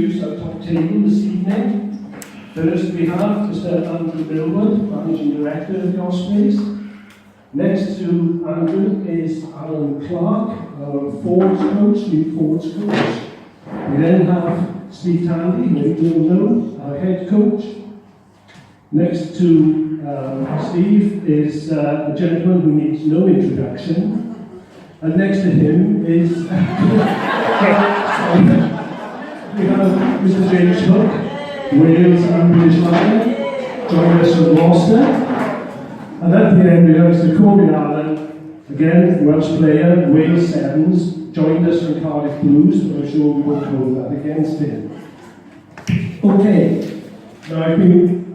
introduce our top table this evening. First we have Mr. Andrew Millward, Managing Director of the Ospreys. Next to Andrew is Allan Clarke, our forwards coach, new forwards coach. We then have Tandy, who you will know, our head coach. Next to Steve is a gentleman who needs no introduction. And next to him is we have Mr. James Hook, Wales and British Lion, joining us from Gloucester. And at the end we have Mr. Cory Allan, again Welsh player, Wales Sevens, joined us from Cardiff Blues, but I'm sure we won't hold that against him. Okay, now I've been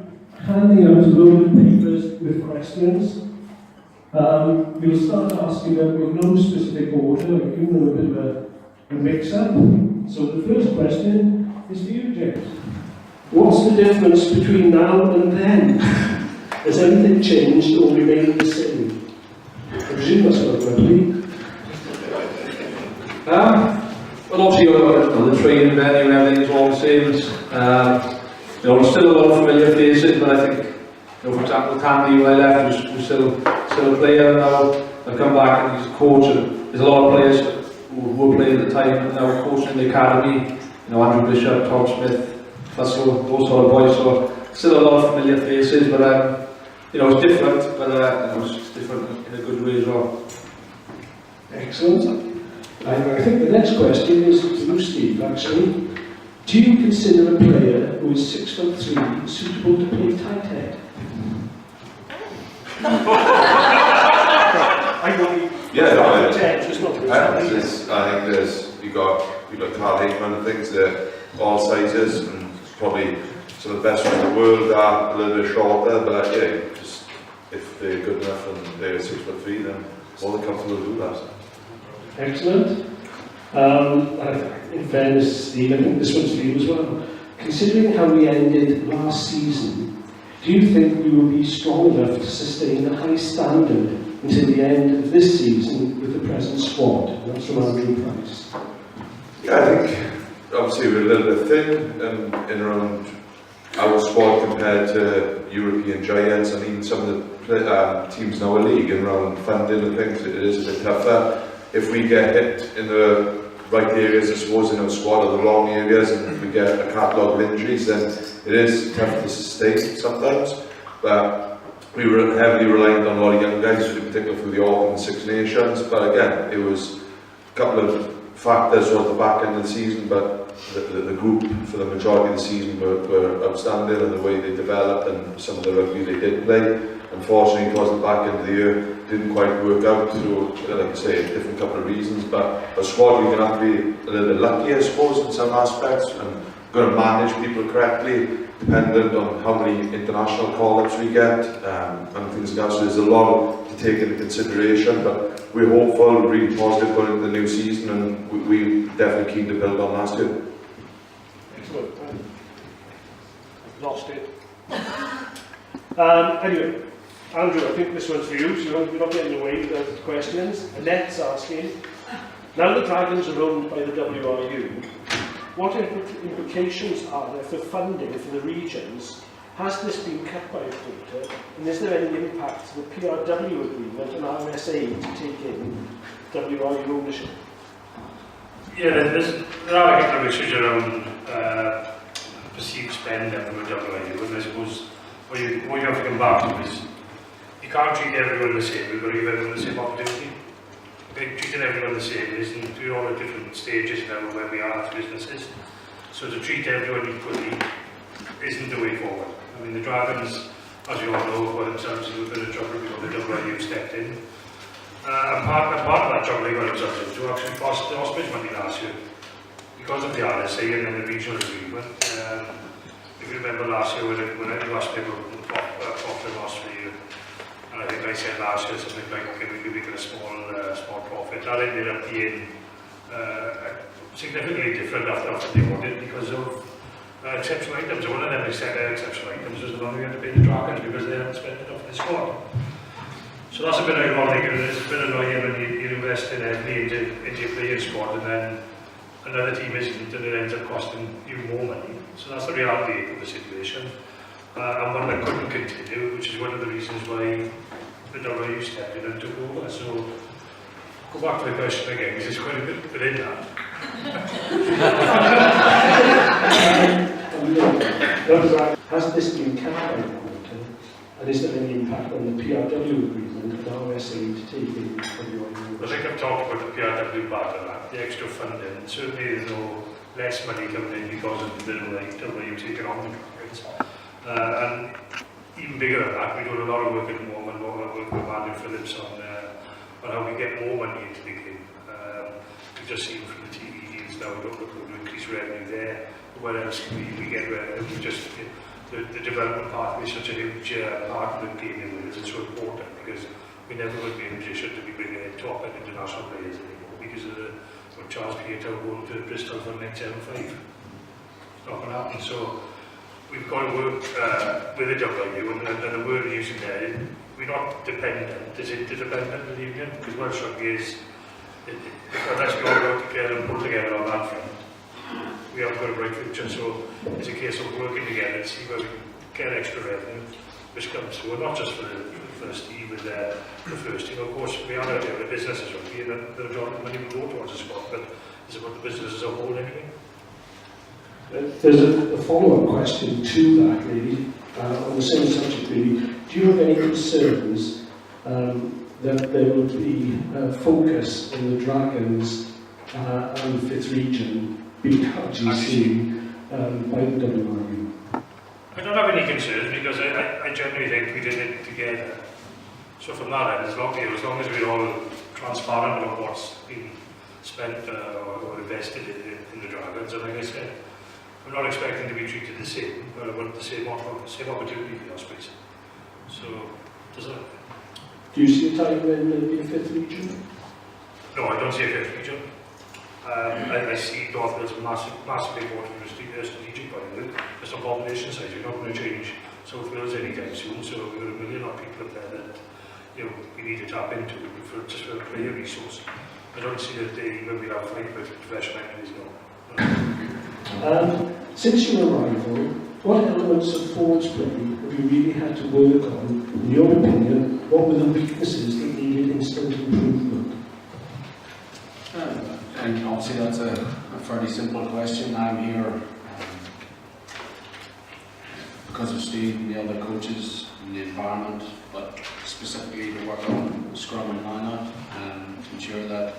handing out a load of papers with questions. We'll start asking them with no specific order, I've given them a bit of a mix-up. So the first question is for you, James. What's the difference between now and then? Has anything changed or remained the same? I presume that's not correctly. Well, obviously, on the training venue and everything's all the same. There's still a lot of familiar faces, but I think, for example, Tandy, who I left, was still a player now. I've come back and he's a coach, and there's a lot of players who were playing at the time and now coaching in the academy. Andrew Bishop, Tom Smith, those sort of boys. So still a lot of familiar faces, but it's different, but it's different in a good way as well. Excellent. I think the next question is to you, Steve, actually. Do you consider a player who is 6'3" suitable to play tight head? I think you've got Carl Hickman and things that all sizes, and probably some of the best in the world are a little bit shorter, but just if they're good enough and they're 6'3", then more than comfortable to do that. Excellent. In fairness, Steve, I think this one's for you as well. Considering how we ended last season, do you think we will be strong enough to sustain a high standard until the end of this season with the present squad? That's from Andrew Price. Yeah, I think obviously we're a little bit thin in around our squad compared to European giants, and even some of the teams in our league and around funding and things. It is a bit tougher. If we get hit in the right areas, I suppose, in our squad, or the wrong areas, and we get a catalogue of injuries, then it is tough to sustain sometimes. But we were heavily reliant on a lot of young guys, in particular through the Auckland Six Nations. But again, it was a couple of factors at the back end of the season, but the group for the majority of the season were outstanding, and the way they developed and some of the rugby they did play. Unfortunately, towards the back end of the year, didn't quite work out through, like I say, a different couple of reasons. But a squad, we're going to have to be a little bit lucky, I suppose, in some aspects, and going to manage people correctly, dependent on how many international call-ups we get, and things like that. So there's a lot to take into consideration, but we're hopeful, really positive going into the new season, and we're definitely keen to build on last year. Excellent. Lost it. Anyway, Andrew, I think this one's for you, so you're not getting away with the questions. Annette's asking, now the Dragons are owned by the WRU, what implications are there for funding for the regions? Has this been cut by a quarter? And is there any impact to the PRW agreement and RSA to take in WRU ownership? Yeah, there are a couple of issues around perceived spending from the WRU, and I suppose what you have to come back to is you can't treat everyone the same. We've got to give everyone the same opportunity. Treating everyone the same isn't, we're all at different stages now where we are as businesses. So to treat everyone equally isn't the way forward. I mean, the Dragons, as you all know, got themselves into a bit of trouble because the WRU stepped in. And part of that trouble they got themselves into actually cost the Ospreys money last year because of the RSA and then the regional agreement. If you remember last year when the Ospreys were profit loss for you, and I think I said last year something like, okay, we could make it a small profit. That ended up being significantly different after the audit because of exceptional items. One of them exceptional items was the one we had to pay the Dragons because they hadn't spent enough in the squad. So that's a bit ironic, and it's a bit annoying when you invest in heavily into your playing squad and then another team isn't, and it ends up costing you more money. So that's the reality of the situation. And one that couldn't continue, which is one of the reasons why the WU stepped in and took over. So, go back to the question again, because there's quite a bit within that. Has this been capped by the court? And is there any impact on the PRW agreement and our SA to take in I think I've talked about the PRW part of that, the extra funding. Certainly there's no less money coming in because of the WU taking on the Dragons. And even bigger than that, we're doing a lot of work at the moment, a lot of work with Andy Phillips on how we get more money into the game. We've just seen from the TV deals now, we're looking to increase revenue there. What else can we get revenue? The development pathway is such a huge part of the game in Wales. It's so important because we never would be in a position to be bringing in top and international players anymore because of the Charles Pietro going to Bristol for the next 7-5. It's not going to happen. So we've got to work with the WU, and the word we're using there, we're not dependent, is interdependent with the union, because Welsh Rugby is, unless we all work together and pull together on that front, we haven't got a bright future. So it's a case of working together to see where we can get extra revenue, which comes through, not just for the first team, but the first team. Of course, we are out there with the businesses rugby, and the majority of money will go towards the squad, but it's about the business as a whole anyway. There's a follow-up question to that, really, on the same subject, really. Do you have any concerns that there will be focus in the Dragons and Fifth Region being RGC by the WRU? I don't have any concerns because I genuinely think we did it together. So from that end, as long as we're all transparent about what's been spent or invested in the Dragons, and like I said, I'm not expecting to be treated the same, but I want the same opportunity for the Ospreys. So, does that? Do you see a time when there'll be a Fifth Region? No, I don't see a Fifth Region. I see North Wales massively important from a strategic point of view. Just on population size, we're not going to change South Wales anytime soon, so we've got a million of people up there that we need to tap into just for a player resource. I don't see that when we have fight with professional entities, no. Since your arrival, what elements of forwards play have you really had to work on? In your opinion, what were the weaknesses that needed instant improvement? And obviously that's a fairly simple question. I'm here because of Steve and the other coaches and the environment, but specifically to work on scrum and line-out and to ensure that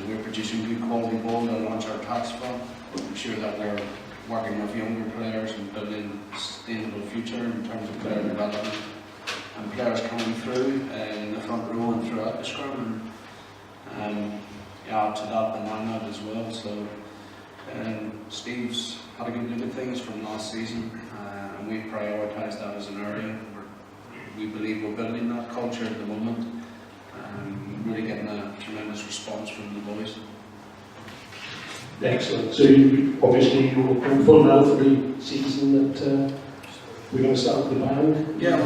we're producing good quality ball to launch our attacks from, ensure that we're working with younger players and building a sustainable future in terms of player development and players coming through in the front row and throughout the scrum. And add to that the line-out as well. So Steve's had a good look at things from last season, and we've prioritised that as an area. We believe we're building that culture at the moment, and really getting a tremendous response from the boys. Excellent. So you're hopeful now for the season that we're going to start with the band? Yeah,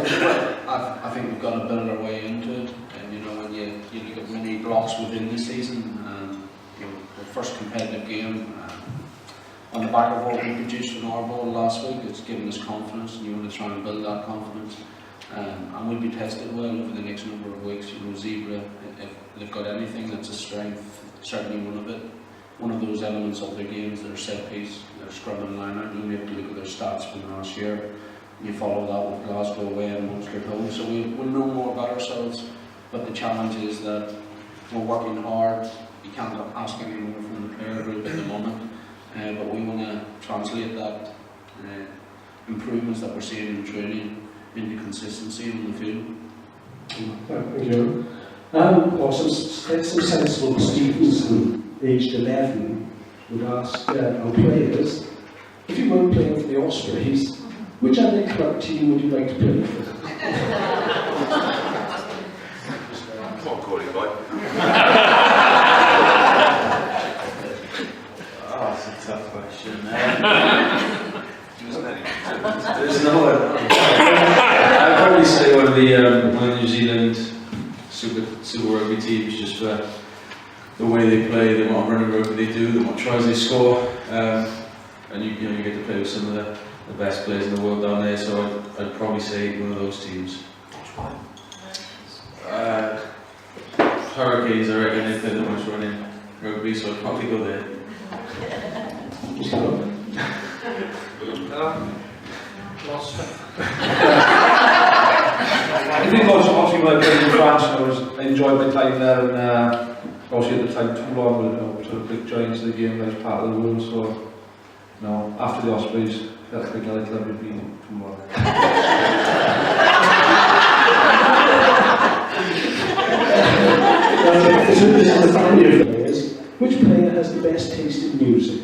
I think we've got to build our way into it. And when you look at many blocks within the season, the first competitive game, on the back of what we produced in our ball last week, it's given us confidence, and you want to try and build that confidence. And we'll be tested well over the next number of weeks. Zebra, if they've got anything that's a strength, certainly one of those elements of their games, their set piece, their scrum and line-out. You have to look at their stats from last year. You follow that with Glasgow away and Munster at home. So we'll know more about ourselves. But the challenge is that we're working hard. You can't ask any more from the player group at the moment. But we want to translate that improvements that we're seeing in training into consistency on the field. Thank you. Some sensible Stevenson, aged 11, would ask our players, if you weren't playing for the Ospreys, which other club team would you like to play for? Come on, Cory, boy. Oh, that's a tough question. There's no one. I'd probably say one of the New Zealand Super Rugby teams, just for the way they play, the amount of running rugby they do, the amount of tries they score, and you know you get to play with some of the best players in the world down there. So I'd probably say one of those teams. Hurricanes, I reckon they play the most running rugby, so I'd probably go there. I think obviously when I played in France, I enjoyed my time there, and obviously at the time Toulon were sort of big giants of the game, like part of the world. So, no, after the Ospreys, felt like another club would be Toulon. So this is the family of players. Which player has the best taste in music?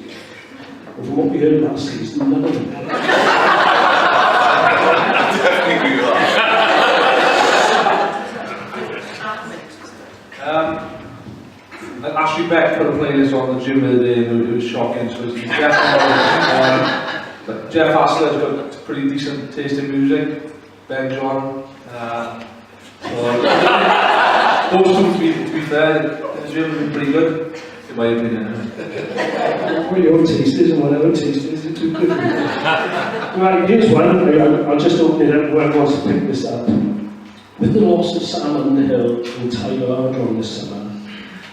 And from what we heard last season, none of them. Definitely we are. Ashley Beck put a playlist on the gym the other day, and it was shocking. So it's but Jeff Asler's got pretty decent taste in music. Ben John. So those two, to be fair, in the gym have been pretty good, in my opinion. Well, your taste is and whatever taste is, it's too good. Right, here's one. I'll just open it up. Whoever wants to pick this up. With the loss of Sam Underhill and Tyler Ardron this summer,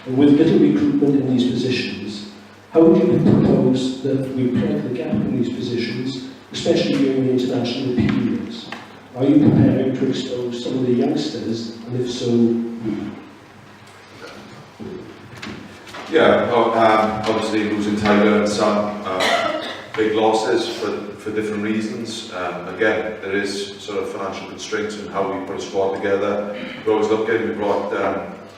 and with little recruitment in these positions, how would you propose that we plug the gap in these positions, especially during the international periods? Are you preparing to expose some of the youngsters, and if so, who? Yeah, obviously losing Tyler and Sam, big losses for different reasons. Again, there is sort of financial constraints in how we put a squad together. We're always looking. We brought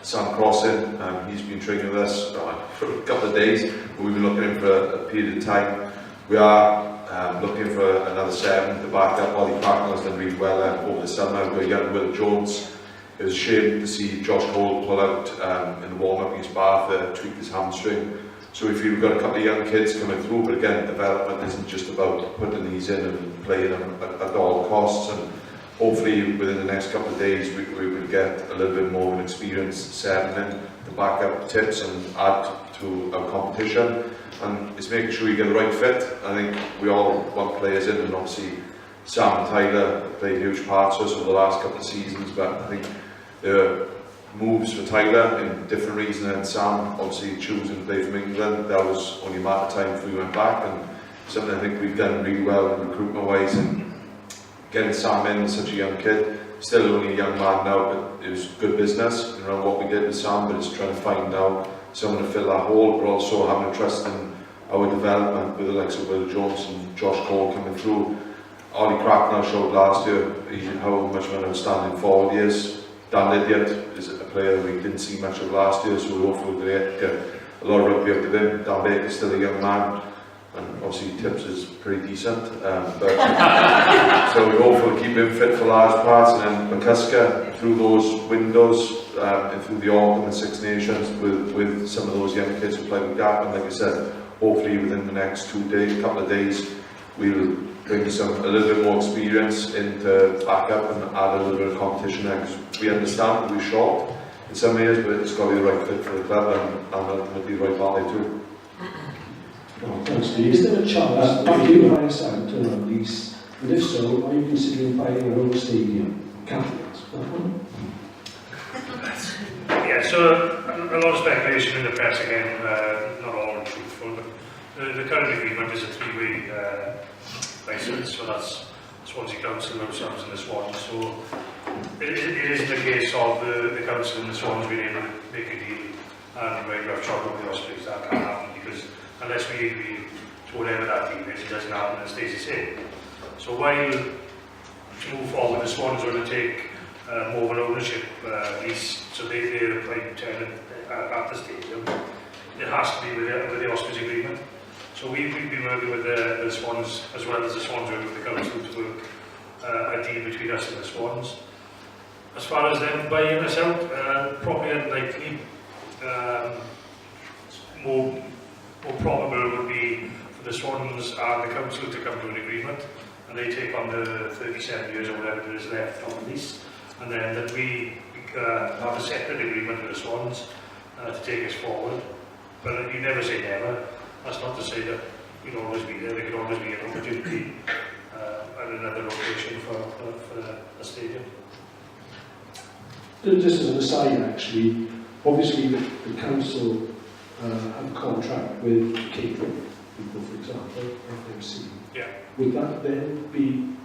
Sam Cross in. He's been training with us for a couple of days, but we've been looking at him for a period of time. We are looking for another 7 to back up. Clarke has done really well over the summer. We're young Will Jones. It was a shame to see Josh Cole pull out in the warm-up against Bath, tweak his hamstring. So we feel we've got a couple of young kids coming through, but again, development isn't just about putting these in and playing them at all costs. And hopefully within the next couple of days we will get a little bit more of an experienced 7 in to back up tips and add to our competition. And it's making sure you get the right fit. I think we all want players in, and obviously Sam and Tyler played huge parts for us over the last couple of seasons, but I think the moves for Tyler in different reasons, and Sam obviously choosing to play from England, that was only a matter of time before we went back, and something I think we've done really well in recruitment wise, and getting Sam in as such a young kid, still only a young man now, but it was good business, you know, what we did with Sam, but it's trying to find now someone to fill that hole, but also having a trust in our development with the likes of Will Jones and Josh Cole coming through. Clarke now showed last year how much of an outstanding forward he is. Dan Lydiard is a player we didn't see much of last year, so we hopefully will get a lot of rugby out of him. Dan Baker is still a young man, and obviously Tips is pretty decent. So we hopefully keep him fit for large parts, and then McCusker through those windows and through the autumn and Six Nations with some of those young kids who play with Gap. And like I said, hopefully within the next couple of days, we'll bring a little bit more experience into back up and add a little bit of competition there, because we understand we're short in some areas, but it's got to be the right fit for the club and ultimately the right value too. Well, thanks, Steve. Is there a chance that you hire Sam to run these? And if so, are you considering buying a whole stadium? Catholics? Yeah, so a lot of speculation in the press again, not all truthful, but the current agreement is a 3-way license, so that's Swansea Council themselves and the Swans. So it isn't a case of the Council and the Swans being able to make a deal and very rough trouble with the Ospreys. That can't happen, because unless we agree to whatever that deal is, it doesn't happen and stays the same. So while to move forward, the Swans are going to take more of an ownership lease, so they're a prime tenant at the stadium. It has to be with the Ospreys agreement. So we've been working with the Swans, as well as the Swans working with the Council, to work a deal between us and the Swans. As far as them buying us out, probably unlikely. More probable would be for the Swans and the Council to come to an agreement, and they take on the 37 years or whatever there is left on the lease, and then that we have a separate agreement with the Swans, to take us forward. But you never say never. That's not to say that we'll always be there. There could always be an opportunity at another location for the stadium. Just as an aside, actually, obviously the council have a contract with catering people, for example, FMC. Yeah. Would that then be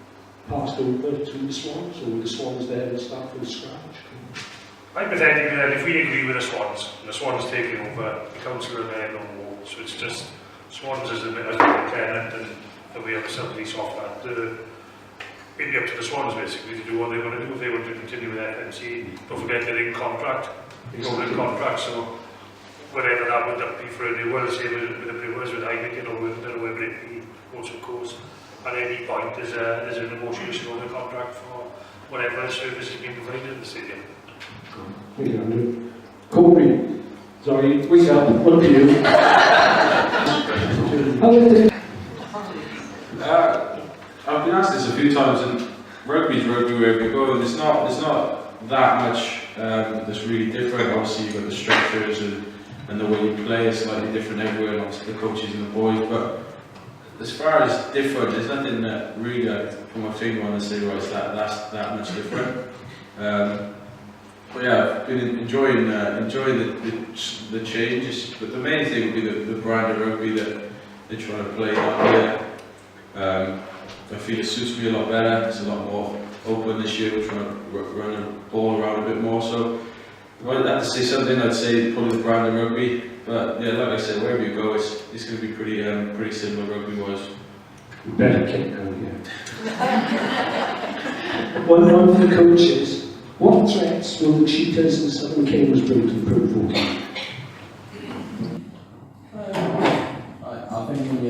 passed over to the Swans, or would the Swans then start from scratch? Hypothetically, then, if we agree with the Swans, and the Swans taking over, the council are there no more. So it's just Swans as the tenant, and we have a sublease off that. It'd be up to the Swans basically to do what they want to do. If they want to continue with FMC, don't forget they're in contract. Golden contract, so whatever that would be for a new one, the same with the Brewers, with Heineken or Wimbledon or whatever it be, also of course, at any point there's a negotiation on the contract for whatever service is being provided in the stadium. Thank you, Andrew. Cory, sorry, wake up, what do you? I've been asked this a few times, and rugby's rugby wherever you go, and it's not that much that's really different. Obviously you've got the structures and the way you play is slightly different everywhere, and obviously the coaches and the boys, but as far as different, there's nothing that really I put my finger on and say, right, that's that much different. But yeah, I've been enjoying the changes, but the main thing would be the brand of rugby that they're trying to play out here. I feel it suits me a lot better. It's a lot more open this year. We're trying to run the ball around a bit more. So if I had to say something, I'd say probably the brand of rugby. But yeah, like I said, wherever you go, it's going to be pretty similar rugby-wise. Better kick down here. One for the coaches. What threats will the Cheetahs and Southern Kings bring to the Pro 14? I think when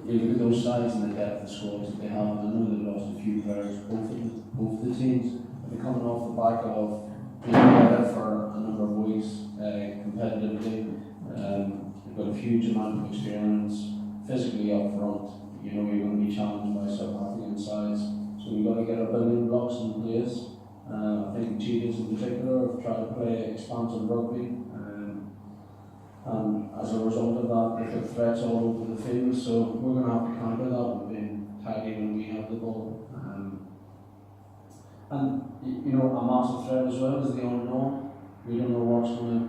you look at those sides and the depth of squads that they have, I know they've lost a few players, both the teams. They're coming off the back of being together for a number of weeks competitively. They've got a huge amount of experience physically up front. You know you're going to be challenged by South African sides, so we've got to get our building blocks in place. I think the Cheetahs in particular have tried to play expansive rugby, and as a result of that, they've got threats all over the field, so we're going to have to counter that with being tidy when we have the ball. And you know, a massive threat as well is the unknown. We don't know what's going to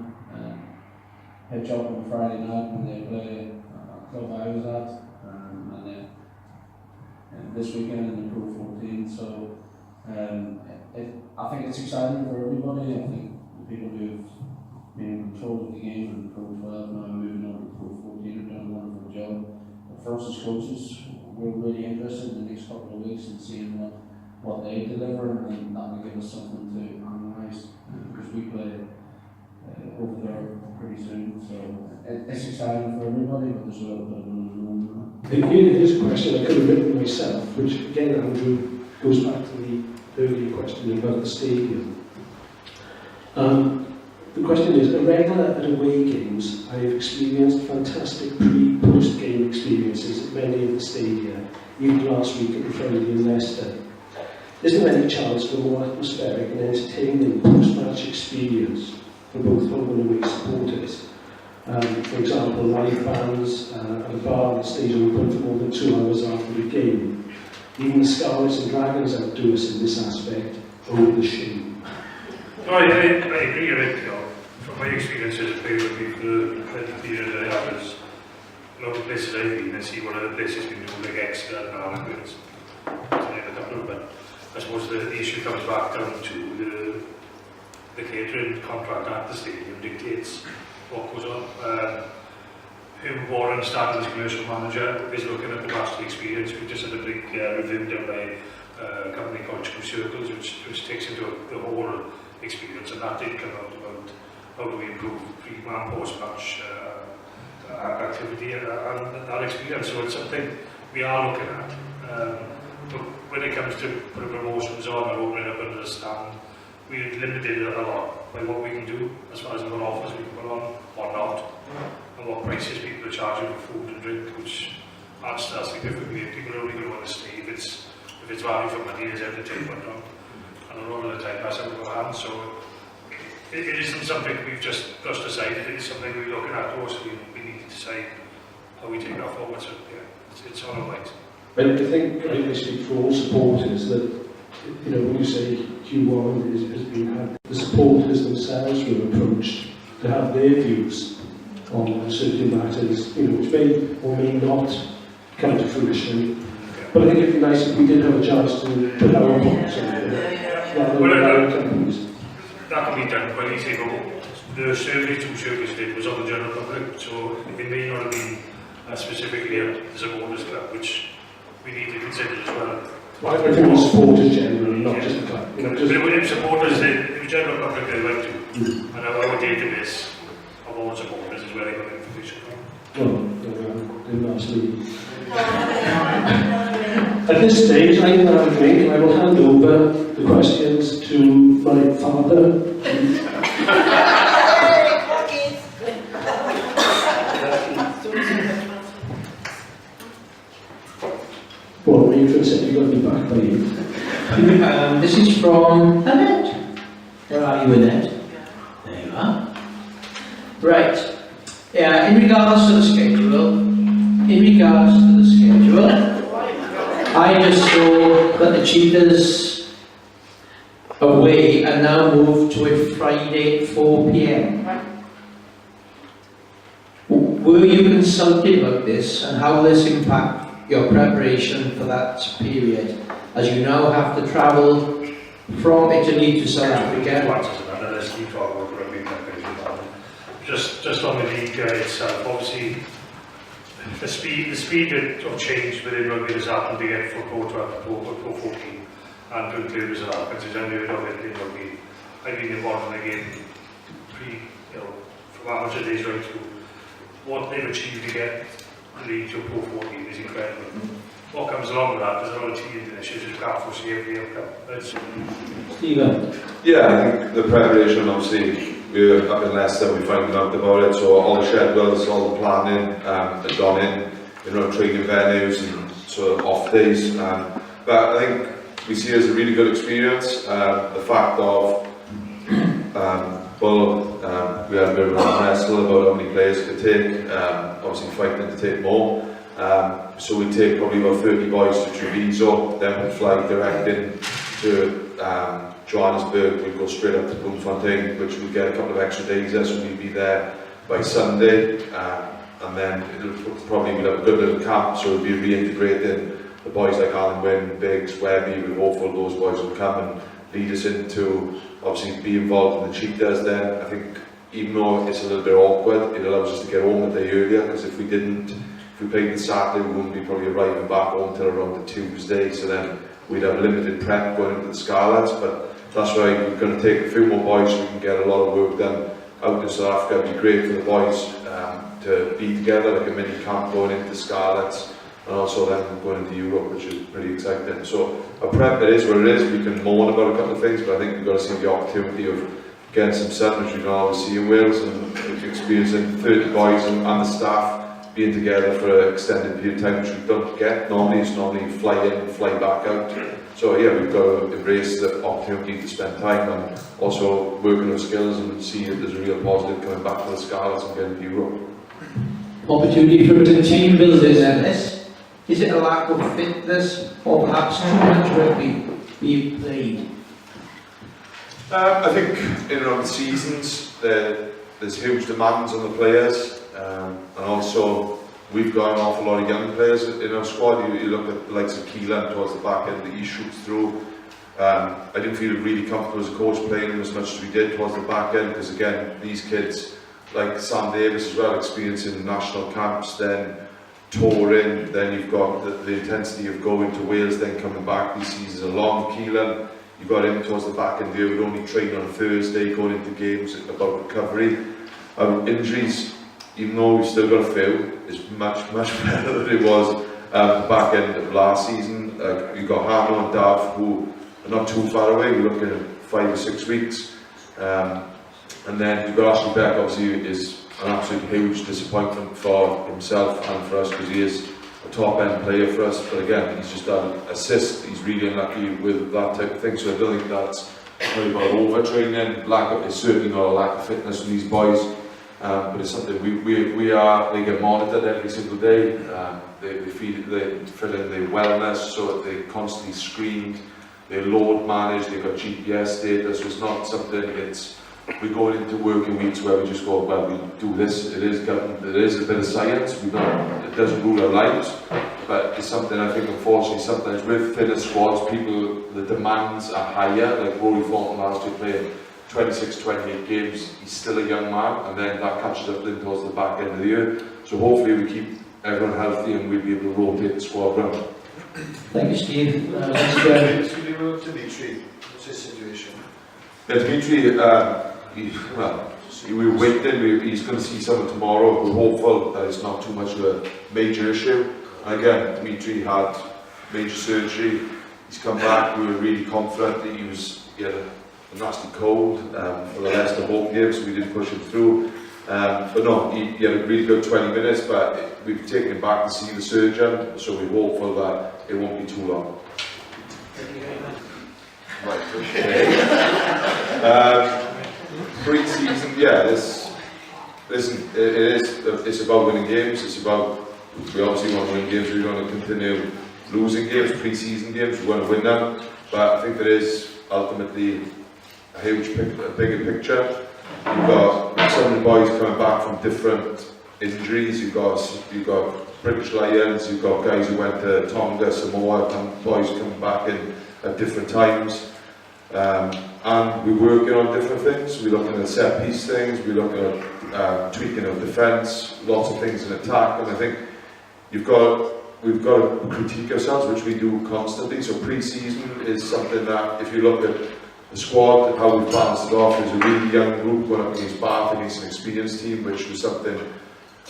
hitch up on Friday night when they play a club I was at, and then this weekend in the Pro 14. So I think it's exciting for everybody. I think the people who've been in control of the game in Pro 12 now moving on to Pro 14 have done a wonderful job. But for us as coaches, we're really interested in the next couple of weeks in seeing what they deliver, and that will give us something to analyse because we play over there pretty soon. So it's exciting for everybody, but there's a little bit of an unknown. Here is a question I could have written myself, which again, Andrew, goes back to the earlier question about the stadium. The question is, a regular at away games, I have experienced fantastic post-game experiences at many of the stadia, even last week at the friendly in Leicester. Is there any chance for more atmospheric and entertaining post-match experience for both home and away supporters? For example, live bands at a bar that stays open for more than 2 hours after the game. Even the Scarlets and Dragons outdo us in this aspect, over the shame. No, I agree with it. From my experiences of playing rugby for the period I have, is a lot of places I've been, I see what other places can do, like Exeter and Harlequins, to name a couple, but I suppose the issue comes back down to the catering contract at the stadium dictates what goes on. Who Warren started as commercial manager is looking at the match experience. We just had a big review done by a company called Two Circles, which takes into the whole experience, and that did come out about how do we improve pre-match, post-match activity and that experience. So it's something we are looking at. But when it comes to putting promotions on or opening up under the stand, we're limited a lot by what we can do as far as what offers we can put on or not, and what prices people are charging for food and drink, which adds to that significantly. People are only going to want to stay if it's value for money, there's entertainment on, and a lot of the time that's out of our hands. So it isn't something we've just brushed aside, it is something we're looking at closely. We need to decide how we take that forward, so yeah, it's on our mind. I think I speak for all supporters that, you know, when you say Q1 has been had, the supporters themselves were approached to have their views on certain matters, you know, which may or may not come to fruition. But I think it'd be nice if we did have a chance to put our points on it, rather than other companies. That can be done quite easily, but the survey, 2 surveys did, was on the general public, so it may not have been specifically a supporters club, which we need to consider as well. I think it was supporters generally, not just the club. You know, just But it was supporters, it was general public they went to, and our database of all supporters is where they got information from. didn't actually. At this stage, I think I will hand over the questions to my father. Well, Rachel said you've got to be back by you. This is from Annette. Where are you, Annette? There you are. Right. In regards to the schedule, I just saw that the Cheetahs away are now moved to a Friday at 4 p.m. Were you consulted about this, and how will this impact your preparation for that period, as you now have to travel from Italy to South Africa? Just on the league itself, obviously the speed of change within rugby has happened to get from Pro 12 to Pro 14 and to include as well, which is unheard of in rugby. I've been involved in the game from amateur days right through. What they've achieved to get the league to Pro 14 is incredible. What comes along with that, there's a lot of teams and issues you can't foresee every outcome. Stephen? Yeah, I think the preparation, obviously, we were up in Leicester, we found out about it, so all the schedules, all the planning had gone in training venues and sort of off days. But I think we see it as a really good experience. The fact of, we had a bit of a wrestle about how many players it could take, obviously fighting to take more. So we take probably about 30 boys to Treviso, then we fly direct in to Johannesburg. We'll go straight up to Bloemfontein, which we'll get a couple of extra days there, so we'll be there by Sunday. And then we'll have a good little camp, so we'll be reintegrating the boys like Allan, Wynne, Biggs, Webby. We're hopeful those boys will come and lead us into obviously be involved in the Cheetahs then. I think even though it's a little bit awkward, it allows us to get home a day earlier, because if we played the Saturday, we wouldn't be probably arriving back home till around the Tuesday, so then we'd have limited prep going into the Scarlets. But that's why we're going to take a few more boys so we can get a lot of work done out in South Africa. It'd be great for the boys to be together, like a mini camp going into the Scarlets, and also then going into Europe, which is pretty exciting. So our prep, it is what it is. We can moan about a couple of things, but I think we've got to see the opportunity of getting some sun, which we can always see in Wales, and experiencing 30 boys and the staff being together for an extended period of time, which we don't get normally. It's normally fly in, fly back out. So yeah, we've got to embrace the opportunity to spend time and also working on skills and see if there's a real positive coming back to the Scarlets and getting to Europe. Opportunity for the team builders in this. Is it a lack of fitness, or perhaps too much rugby being played? I think in the seasons there's huge demands on the players, and also we've got an awful lot of young players in our squad. You look at the likes of Keelan towards the back end that he shoots through. I didn't feel really comfortable as a coach playing him as much as we did towards the back end, because again, these kids like Sam Davis as well, experiencing national camps, then touring, then you've got the intensity of going to Wales, then coming back. These seasons are long. Keelan, you got him towards the back end. We would only train on Thursday, going into games about recovery. Our injuries, even though we've still got a few, is much better than it was at the back end of last season. You've got Hano and Dav, who are not too far away. We're looking at 5 or 6 weeks. And then you've got Ashley Beck, obviously, is an absolute huge disappointment for himself and for us, because he is a top-end player for us. But again, he's just done assist. He's really unlucky with that type of thing, so I don't think that's worry about overtraining, there's certainly not a lack of fitness from these boys, but it's something they get monitored every single day. They fill in their wellness, so they're constantly screened, they're load managed, they've got GPS data, so it's not something we're going into working weeks where we just go, well, we do this, it is a bit of science, it doesn't rule our lives, but it's something I think unfortunately sometimes with thinner squads, the demands are higher, like Rory Thornton last year playing 26, 28 games, he's still a young man, and then that catches up then towards the back end of the year, so hopefully we keep everyone healthy and we'll be able to rotate the squad round. Thank you, Steve. Let's go. Dimitri, what's his situation? Yeah, Dimitri, we were waiting, he's going to see someone tomorrow. We're hopeful that it's not too much of a major issue. And again, Dimitri had major surgery, he's come back, we were really confident that he had a nasty cold for the rest of the home game, so we didn't push him through. But no, he had a really good 20 minutes, but we've taken him back to see the surgeon, so we're hopeful that it won't be too long. Right, okay. Pre-season, yeah, it's about winning games, we obviously want to win games, we want to continue losing games, pre-season games, we want to win them, but I think there is ultimately a bigger picture. You've got some of the boys coming back from different injuries, you've got British Lions, you've got guys who went to Tonga, Samoa, boys coming back in at different times. And we're working on different things. We're looking at set piece things, we're looking at tweaking of defence, lots of things in attack, and I think we've got to critique ourselves, which we do constantly. So pre-season is something that, if you look at the squad, how we've balanced it off, there's a really young group going up against Bath, against an experienced team, which was something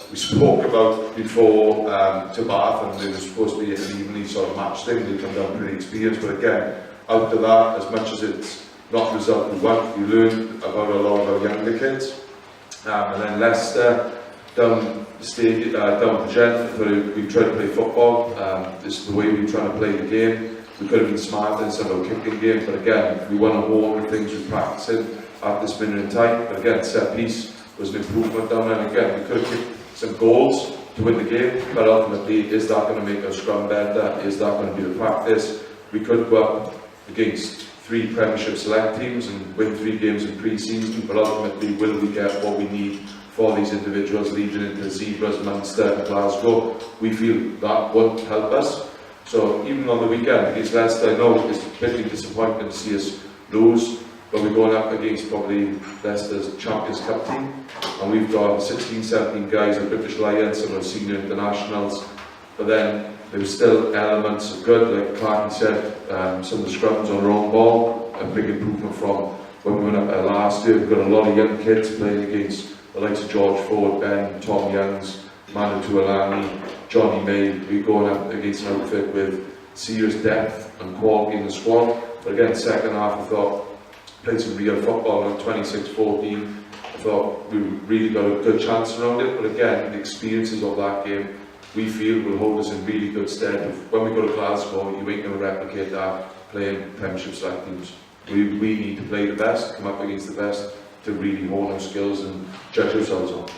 we spoke about before to Bath, and it was supposed to be an evenly sort of match thing. They come down pretty experienced, but again, out of that, as much as it's not the result we want, we learned about a lot of our younger kids. And then Leicester, down to Gent, we tried to play football. This is the way we're trying to play the game. We could have been smarter in some of our kicking game, but again, we want to hold the things we're practicing at this minute in time. But again, set piece was an improvement down there. And again, we could have kicked some goals to win the game, but ultimately, is that going to make our scrum better? Is that going to be the practice? We could go up against 3 Premiership select teams and win 3 games in pre-season, but ultimately, will we get what we need for these individuals leading into Zebras, Munster and Glasgow? We feel that won't help us. So even on the weekend against Leicester, I know it's bitterly disappointing to see us lose, but we're going up against probably Leicester's Champions Cup team, and we've got 16, 17 guys of British Lions, some of senior internationals, but then there were still elements of good, like Clarke said, some of the scrums on our own ball, a big improvement from when we went up there last year. We've got a lot of young kids playing against the likes of George Ford, Ben, Tom Youngs, Manu Tuolani, Johnny May. We're going up against an outfit with serious depth and quality in the squad. But again, second half, I thought, played some real football on 26-14. I thought we really got a good chance around it. But again, the experiences of that game, we feel will hold us in really good stead. When we go to Glasgow, you ain't going to replicate that playing Premiership select teams. We need to play the best, come up against the best, to really hone our skills and judge ourselves on.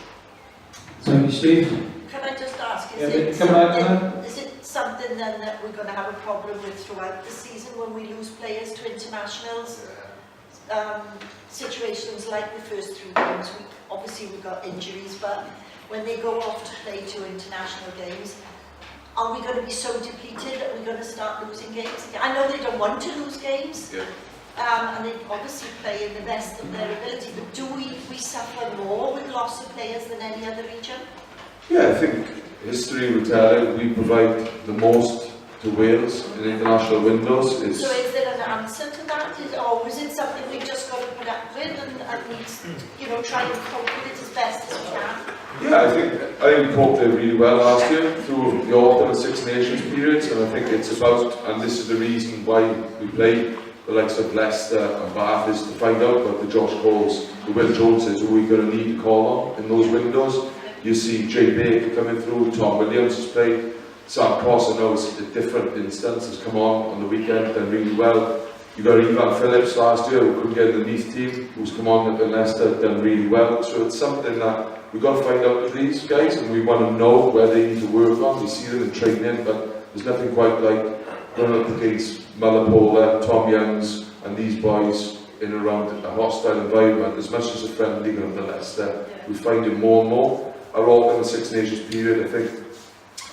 Thank you, Steve. Can I just ask, Is it something then that we're going to have a problem with throughout the season when we lose players to internationals? Situations like the first 3 games, obviously we've got injuries, but when they go off to play 2 international games, are we going to be so depleted that we're going to start losing games again? I know they don't want to lose games, and they obviously play in the best of their ability, but do we suffer more with loss of players than any other region? Yeah, I think history will tell it. We provide the most to Wales in international windows. So is there an answer to that? Or is it something we've just got to put up with and try and cope with it as best as we can? Yeah, I think we coped it really well last year through the autumn and Six Nations periods, and I think it's about, and this is the reason why we play the likes of Leicester and Bath, is to find out what the Josh Coles, the Will Joneses, who we're going to need to call on in those windows. You see Jay Baker coming through, Tom Williams has played, Sam Cross, I know it's a different instance, has come on the weekend, done really well. You got Ivan Phillips last year, who couldn't get in the Leaf team, who's come on at Leicester, done really well. So it's something that we've got to find out with these guys, and we want to know where they need to work on. We see them in training, but there's nothing quite like going up against Malapola, Tom Youngs, and these boys in and around a hostile environment. As much as a friendly going to Leicester, we find it more and more. Our Autumn Six Nations period,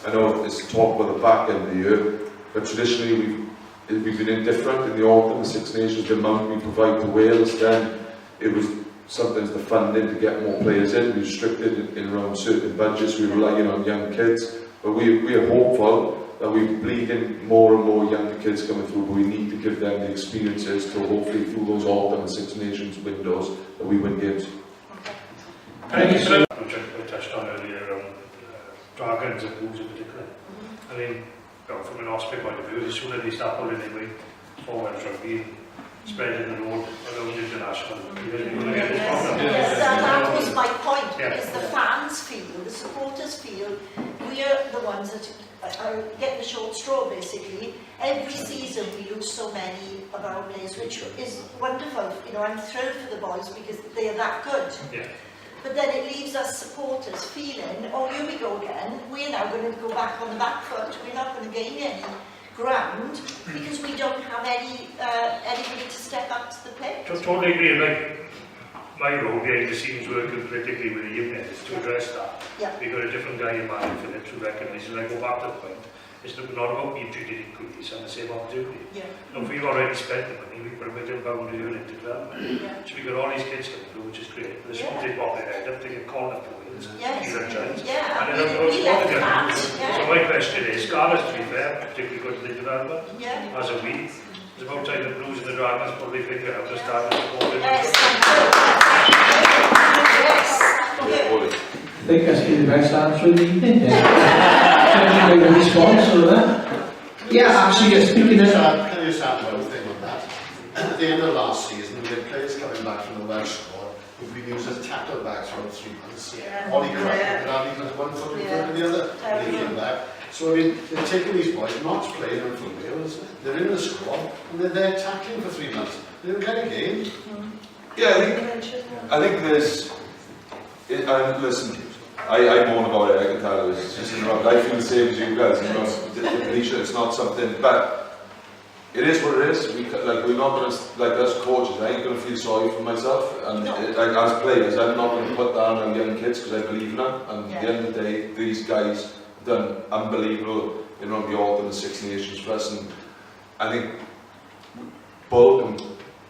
I know it's talked about the back end of the year, but traditionally we've been indifferent in the autumn, the Six Nations, the amount we provide to Wales. Then it was sometimes the funding to get more players in. We restricted in around certain budgets, we were relying on young kids, but we are hopeful that we're bleeding more and more younger kids coming through, but we need to give them the experiences to hopefully through those autumn and Six Nations windows that we win games. Which I touched on earlier around Dragons and Wolves in particular. I mean, from an Osprey point of view, as soon as they start pulling their weight forward rugby, spreading the road around international, you're going to get this problem. Yes, that was my point, Yeah. because the fans feel, the supporters feel, we are the ones that are getting the short straw basically. Every season we lose so many of our players, which is wonderful. You know, I'm thrilled for the boys because they are that good. Yeah. But then it leaves us supporters feeling, oh, here we go again, we're now going to go back on the back foot, we're not going to gain any ground because we don't have anybody to step up to the plate. Totally agree. Like, my role behind the scenes working politically with the union is to address that. Yeah. We've got a different guy in mind for it to recognise, and I go back to the point, it's not about being treated equally, it's on the same opportunity. Yeah. Now, if we've already spent the money, we put a million pound a year into development. Yeah. So we've got all these kids coming through, which is great. But as soon as they pop their head up, they get called up to Wales. Yes. You're a giant. Yeah, And we then those left spotted that. it. So Yeah. my question is, Scarlett's, to be fair, particularly good in the development, Yeah. as a we, it's about time the Blues and the Dragons probably figure out to start to support it. Yes, thank you. Yes. Yeah. I think that's been the best answer of the evening. Thank you for the response to that. Yeah, actually, speaking of... Can you start one thing on that? At the end of last season, we had players coming back from the Welsh squad who've been used as tackle bags for 3 months. Yeah. Ollie Clarke Yeah. had got one foot in Yeah. front of the other, and they came back. So I mean, they're taking these boys, not playing them for Wales, they're in the squad, and they're there tackling for 3 months. They don't get a game. Yeah, I think there's, listen, I moan about it, I can tell it's just wrong. I feel the same as you guys, you know, depletion, it's not something, but it is what it is. We're not going to, like us coaches, I ain't going to feel sorry for myself, and No. like as players, I'm not going to put that on young kids because I believe in them, and at the end of the day, these guys have done unbelievable, you know, the Autumn and Six Nations for us, and I think Bull can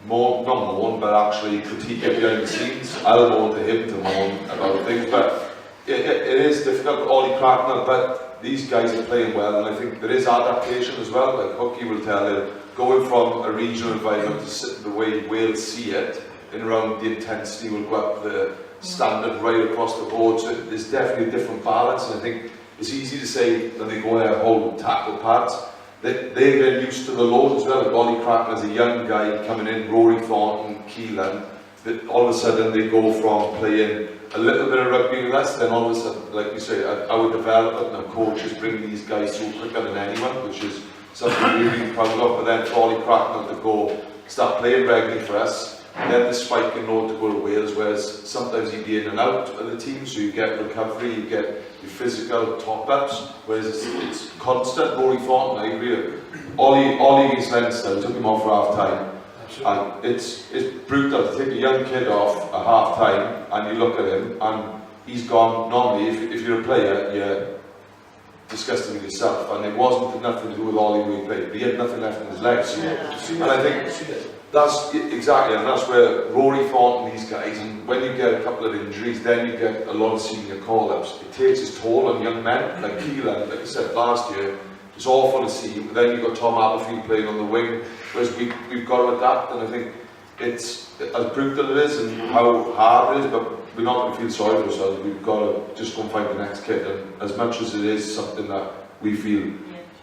not moan, but actually critique it behind the scenes. I'll moan to him to moan about things, but it is difficult. Ollie Clarke, but these guys are playing well, and I think there is adaptation as well. Like Hookie will tell you, going from a regional environment to the way Wales see it, in around the intensity will go up the standard right across the board. So there's definitely a different balance, and I think it's easy to say when they go there hold tackle pads. They get used to the load as well. Like Ollie Clarke as a young guy coming in, Rory Thornton, Keelan, that all of a sudden they go from playing a little bit of rugby with us, then all of a sudden, like we say, our development and our coaches bring these guys through quicker than anyone, which is something we're really proud of. But then for Ollie Clarke to go start playing regularly for us, and then the spike in load to go to Wales, whereas sometimes he'd be in and out of the team, so you get recovery, you get your physical top-ups, whereas it's constant. Rory Thornton, I agree. Ollie against Leinster, took him off for half-time. And it's brutal to take a young kid off at half-time and you look at him and he's gone. Normally, if you're a player, you're disgusting with yourself, and it wasn't nothing to do with Ollie when he played, but he had nothing left in his legs. And I think that's exactly, and that's where Rory Thornton, these guys, and when you get a couple of injuries, then you get a lot of senior call-ups. It takes its toll on young men, like Keelan, like I said last year. It's awful to see, but then you've got Tom Applefield playing on the wing, whereas we've got to adapt, and I think it's as brutal it is and how hard it is, but we're not going to feel sorry for ourselves. We've got to just go and find the next kid, and as much as it is something that we feel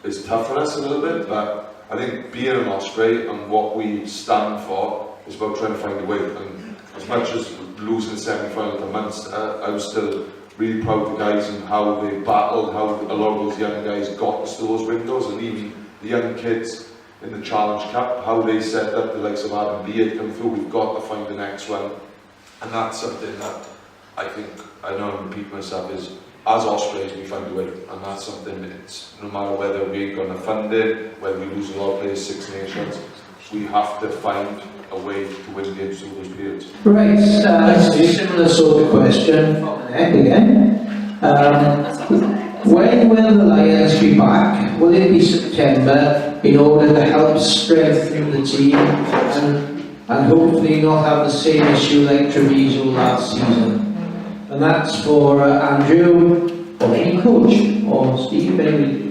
is tough for us a little bit, but I think being an Osprey and what we stand for is about trying to find a way, and as much as losing the semi-final to Munster, I was still really proud of the guys and how they battled, how a lot of those young guys got to those windows, and even the young kids in the Challenge Cup, how they set up the likes of Adam Beard come through. We've got to find the next one, and that's something that I think, I know I repeat myself, is as Ospreys we find a way, and that's something, it's no matter whether we're going to fund it, whether we lose a lot of players, Six Nations, we have to find a way to win games through those periods. Right, similar sort of question from Nick again. When will the Lions be back? Will it be September in order to help strengthen the team and hopefully not have the same issue like Treviso last season? And that's for Andrew, or any coach, or Steve, maybe.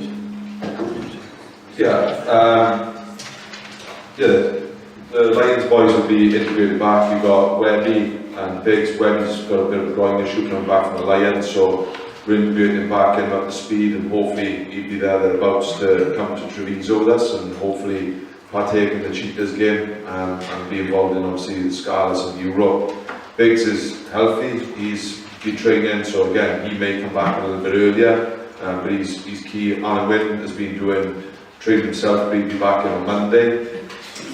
The Lions boys will be integrated back. You've got Webby and Biggs. Webby's got a bit of a groin issue coming back from the Lions, so we're integrating him back in up to speed, and hopefully he'll be thereabouts to come to Treviso with us and hopefully partake in the Cheetahs game and be involved in obviously the Scarlets in Europe. Biggs is healthy, he's been training, so again he may come back a little bit earlier, but he's key. Allan Wynne has been doing training himself, he'll be back in on Monday.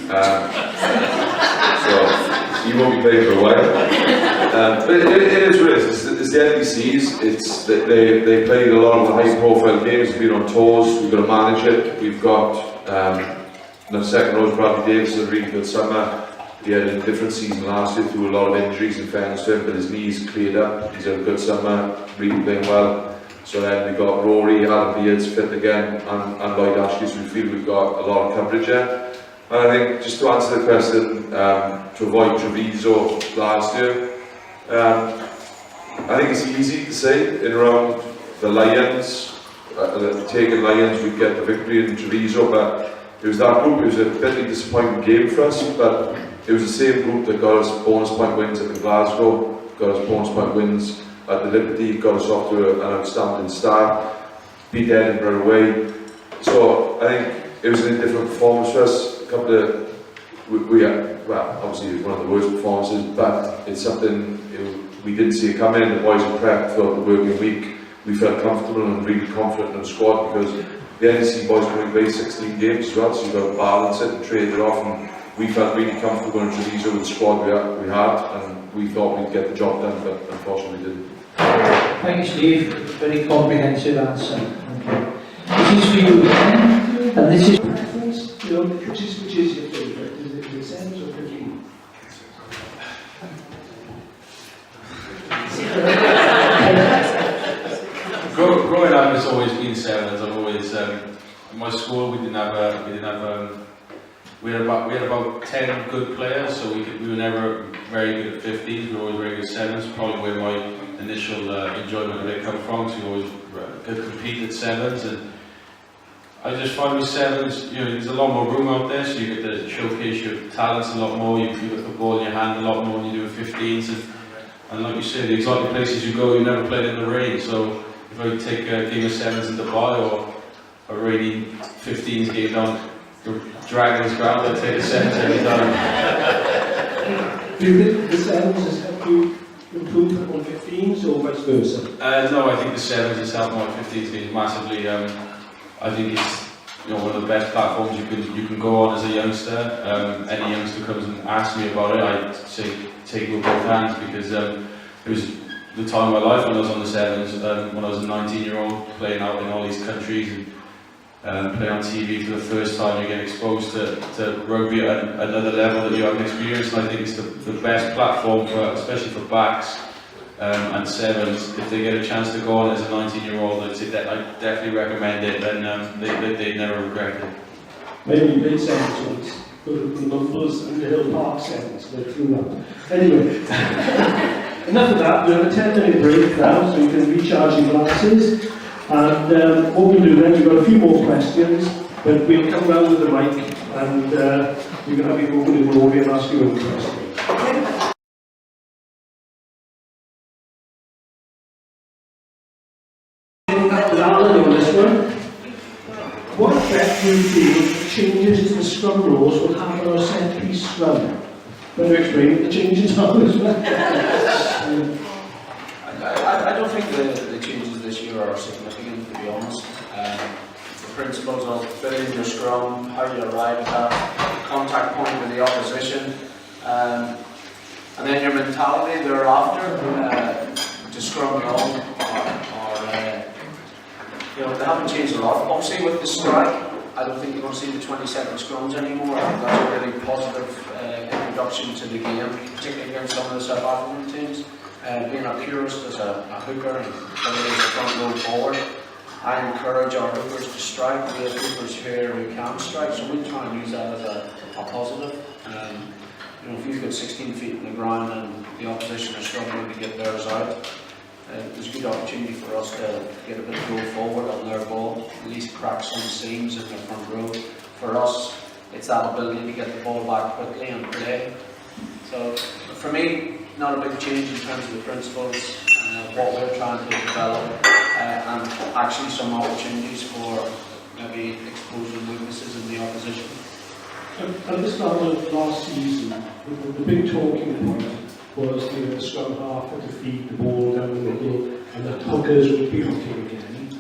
So he won't be playing for a while. But it is what it is. It's the NBCs. They played a lot of the high-profile games. We've been on tours. We've got to manage it. We've got the second row, Bradley Davis, a really good summer. He had a different season last year through a lot of injuries in fairness to him, but his knees cleared up. He's had a good summer, really playing well. So then we've got Rory, Adam Beard's fit again, and Lloyd Ashley, so we feel we've got a lot of coverage there. And I think, just to answer the question, to avoid Treviso last year, I think it's easy to say in around the Lions, taking Lions, we'd get the victory in Treviso, but it was that group. It was a bitterly disappointing game for us, but it was the same group that got us bonus point wins at the Glasgow, got us bonus point wins at the Liberty, got us off to an outstanding start, beat Edinburgh away. So I think it was a different performance for us. Well, obviously it was one of the worst performances, but it's something we didn't see it coming. The boys were prepped throughout the working week. We felt comfortable and really confident in the squad because the NEC boys were going to play 16 games as well, so you've got to balance it and trade it off. And we felt really comfortable in Treviso with the squad we had, and we thought we'd get the job done, but unfortunately we didn't. Thank you, Steve. Very comprehensive answer. Okay. This is for you again, and this is. Which is your favourite? Is it Sevens or 15? Growing up, it's always been Sevens. I've always in my school we had about 10 good players, so we were never very good at 15s. We were always very good at sevens. Probably where my initial enjoyment of it come from. So we always could compete at sevens, and I just find with sevens, there's a lot more room out there, so you get to showcase your talents a lot more. You get the ball in your hand a lot more when you do 15s, and like you said, the exotic places you go, you never played in the rain. So if I take a game of sevens in Dubai or a rainy 15s game down the Dragons ground, I'd take a sevens every time. Do you think the sevens has helped you improve on 15s or vice versa? No, I think the sevens has helped my 15s games massively. I think it's one of the best platforms you can go on as a youngster. Any youngster comes and asks me about it, I'd say take it with both hands, because it was the time of my life when I was on the sevens, when I was a 19-year-old playing out in all these countries and playing on TV for the first time. You get exposed to rugby at another level that you haven't experienced, and I think it's the best platform especially for backs. And sevens, if they get a chance to go on as a 19-year-old, I'd say that I definitely recommend it, and they'd never regret it. Maybe late sevens ones, go to the Lumbles and the Hill Park sevens, they threw up. Anyway, enough of that. We'll have a 10-minute break now, so you can recharge your glasses. And what we'll do then, we've got a few more questions, but we'll come round with the mic, and you can have your moment in Rory and ask your own question. Allan on this one. What effect do you feel changes to the scrum rules will have on our set-piece scrum? Better explain what the changes are as well. I don't think the changes this year are significant, to be honest. principles of building your scrum, how you arrive at that contact point with the opposition, and then your mentality thereafter to scrum long, or you know, they haven't changed a lot. Obviously with the strike, I don't think you're going to see the 20-second scrums anymore. I think that's a really positive introduction to the game, particularly against some of the South African teams. Being a purist as a hooker and playing as a front row forward, I encourage our hookers to strike. We have hookers here who can strike, so we try and use that as a positive. You know, if you've got 16 feet in the ground and the opposition are struggling to get theirs out, there's a good opportunity for us to get a bit of go forward on their ball, at least crack some seams in the front row. For us, it's that ability to get the ball back quickly and play. So for me, not a big change in terms of the principles, what we're trying to develop, and actually some opportunities for maybe exposing weaknesses in the opposition. At the start of last season, the big talking point was the scrum half had to feed the ball down the middle and that hookers would be hooking again.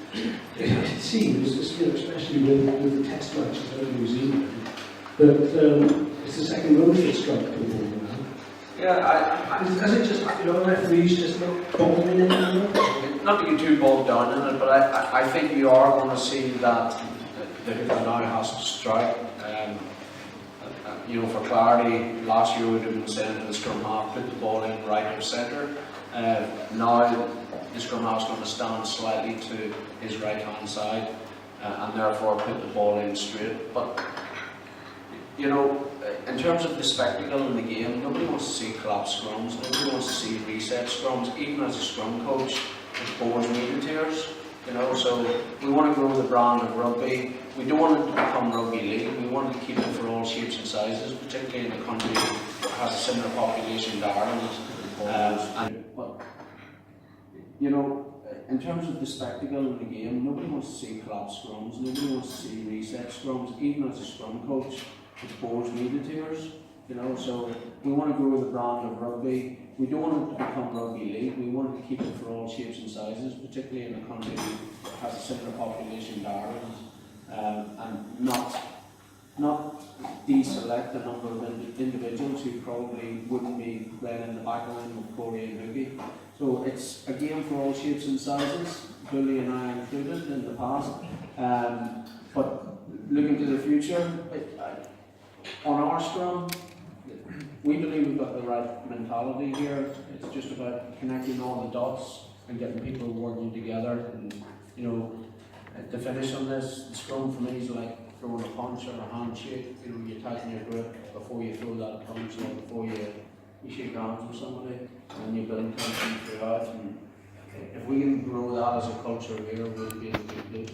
It seems, especially with the test matches out of New Zealand, that it's the second row that's got the ball now. Yeah, Has it just, referees just not bogging in it? not to get too bogged down in it, but I think you are going to see that the hooker now has to strike. You know, for clarity, last year we would have been saying to the scrum half, put the ball in right or centre. Now the scrum half is going to stand slightly to his right hand side and therefore put the ball in straight. But you know, in terms of the spectacle in the game, nobody wants to see collapse scrums, nobody wants to see reset scrums. Even as a scrum coach, it bores me to tears. You know, so we want to grow the brand of rugby. We don't want it to become rugby league. We want to keep it for all shapes and sizes, particularly in a country that has a similar population to Ireland. But you know, in terms of the spectacle in the game, nobody wants to see collapse scrums. Nobody wants to see reset scrums. Even as a scrum coach, it bores me to tears. You know, so we want to grow the brand of rugby. We don't want it to become rugby league. We want to keep it for all shapes and sizes, particularly in a country that has a similar population to Ireland, and not deselect a number of individuals who probably wouldn't be playing in the back line with Cory and Hoogie. So it's a game for all shapes and sizes, Bully and I included in the past. But looking to the future, on our scrum, we believe we've got the right mentality here. It's just about connecting all the dots and getting people working together. And you know, to finish on this, the scrum for me is like throwing a punch or a handshake. You know, you tighten your grip before you throw that punch, or before you shake hands with somebody, and you build tension throughout. And if we can grow that as a culture here, we'll be in a good place.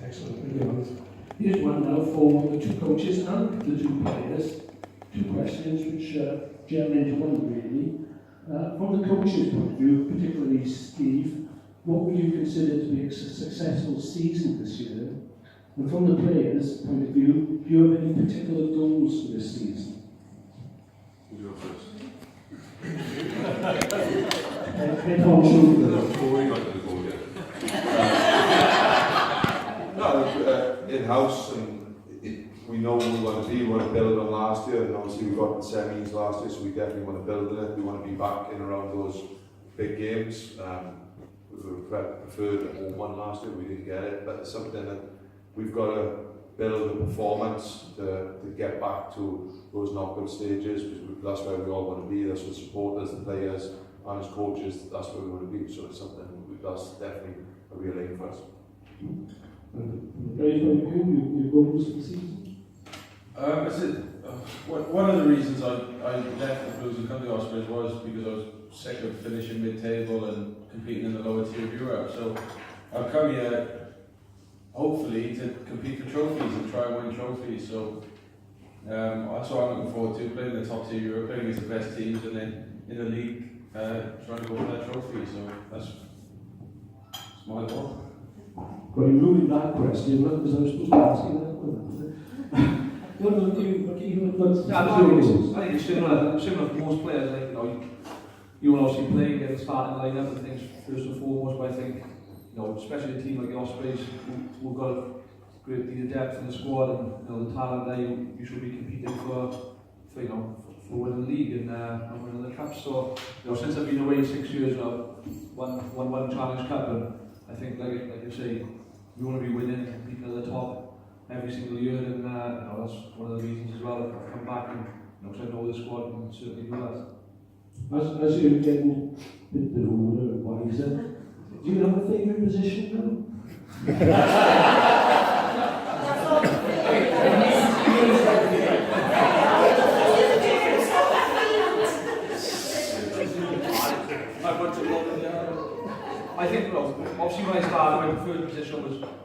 Excellent. Here's one now for the two coaches and the two players. Two questions which gel into one really. From the coach's point of view, particularly Steve, what would you consider to be a successful season this year? And from the players' point of view, do you have any particular goals for this season? You go first. Cory, not going to go yet. No, in-house, and we know what we want to be. We want to build on last year, and obviously we got the semis last year, so we definitely want to build on it. We want to be back in around those big games. We preferred the home one last year, we didn't get it, but it's something that we've got to build a performance to get back to those knockout stages. That's where we all want to be. That's what supporters, the players, and as coaches, that's where we want to be. So it's something that's definitely a real aim for us. Very point of view, your goals for the season? One of the reasons I left the Blues and come to Ospreys was because I was sick of finishing mid-table and competing in the lower tier of Europe. So I've come here hopefully to compete for trophies and try and win trophies. So that's what I'm looking forward to, playing in the top tier of Europe, playing against the best teams, and then in the league trying to go for that trophy. So that's my goal. Well, you ruined that question, because I was supposed to ask you that one. What about you? I think it's similar for most players. Like, you will obviously play against the starting lineup and things first and foremost. But I think, especially a team like the Ospreys, we've got great deal of depth in the squad, and the talent there you should be competing for winning the league and winning the cup. So since I've been away 6 years, I've won Challenge Cup, and I think like you say, we want to be winning and competing at the top every single year, and that's one of the reasons as well I've come back, and because I know the squad can certainly do that. As you're getting a bit older and wiser, do you have a favourite position I think, obviously when I started, my preferred position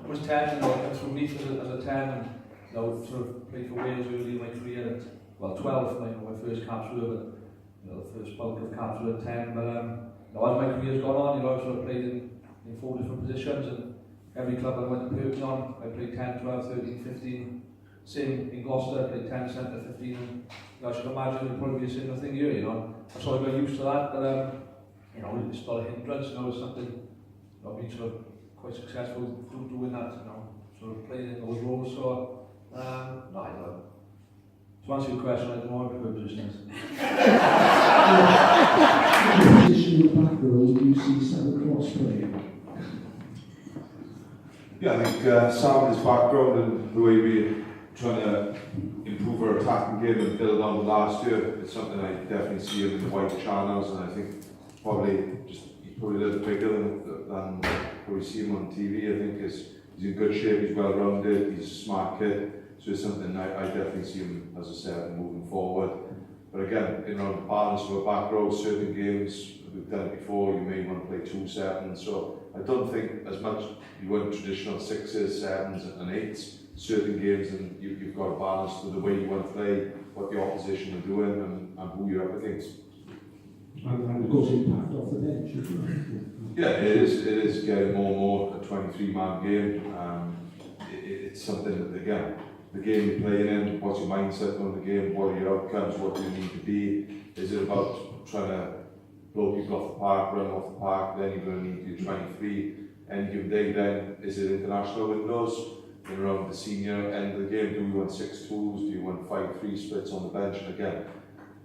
was 10, I through Leith as a 10, and sort of played for Wales early in my career at 12, my first caps were, but the first bulk of caps were at 10, but as my career's gone on, I've sort of played in 4 different positions, and every club I went to Pavillion, I played 10, 12, 13, 15, same in Gloucester, I played 10, centre, 15, and I should imagine it'll probably be a similar thing here, I sort of got used to that, but it's not a hindrance, it's something I've been sort of quite successful through doing that, sort of playing in those roles, so, I don't know. To answer your question, I don't know what my position is. What position in the back row do you see Sam Cross playing? Yeah, I think Sam, his background and the way we're trying to improve our attacking game and build on the last year, it's something I definitely see him in the white channels, and I think he's probably a little bigger than we see him on TV. I think he's in good shape, he's well rounded, he's a smart kid, so it's something I definitely see him as a 7 moving forward. But again, the balance of a back row, certain games, we've done it before, you may want to play 2 7s, so I don't think as much you want traditional 6s, 7s and 8s, certain games, and you've got a balance to the way you want to play, what the opposition are doing and who you're up against. And of course impact off the bench. Yeah, it is getting more and more a 23-man game. It's something that, again, the game you're playing in, what's your mindset on the game, what are your outcomes, what do you need to be? Is it about trying to blow people off the park, run off the park, then you're going to need your 23. Any given day then, is it international windows? Around the senior end of the game, do you want 6-2s, do you want 5-3 splits on the bench? And again,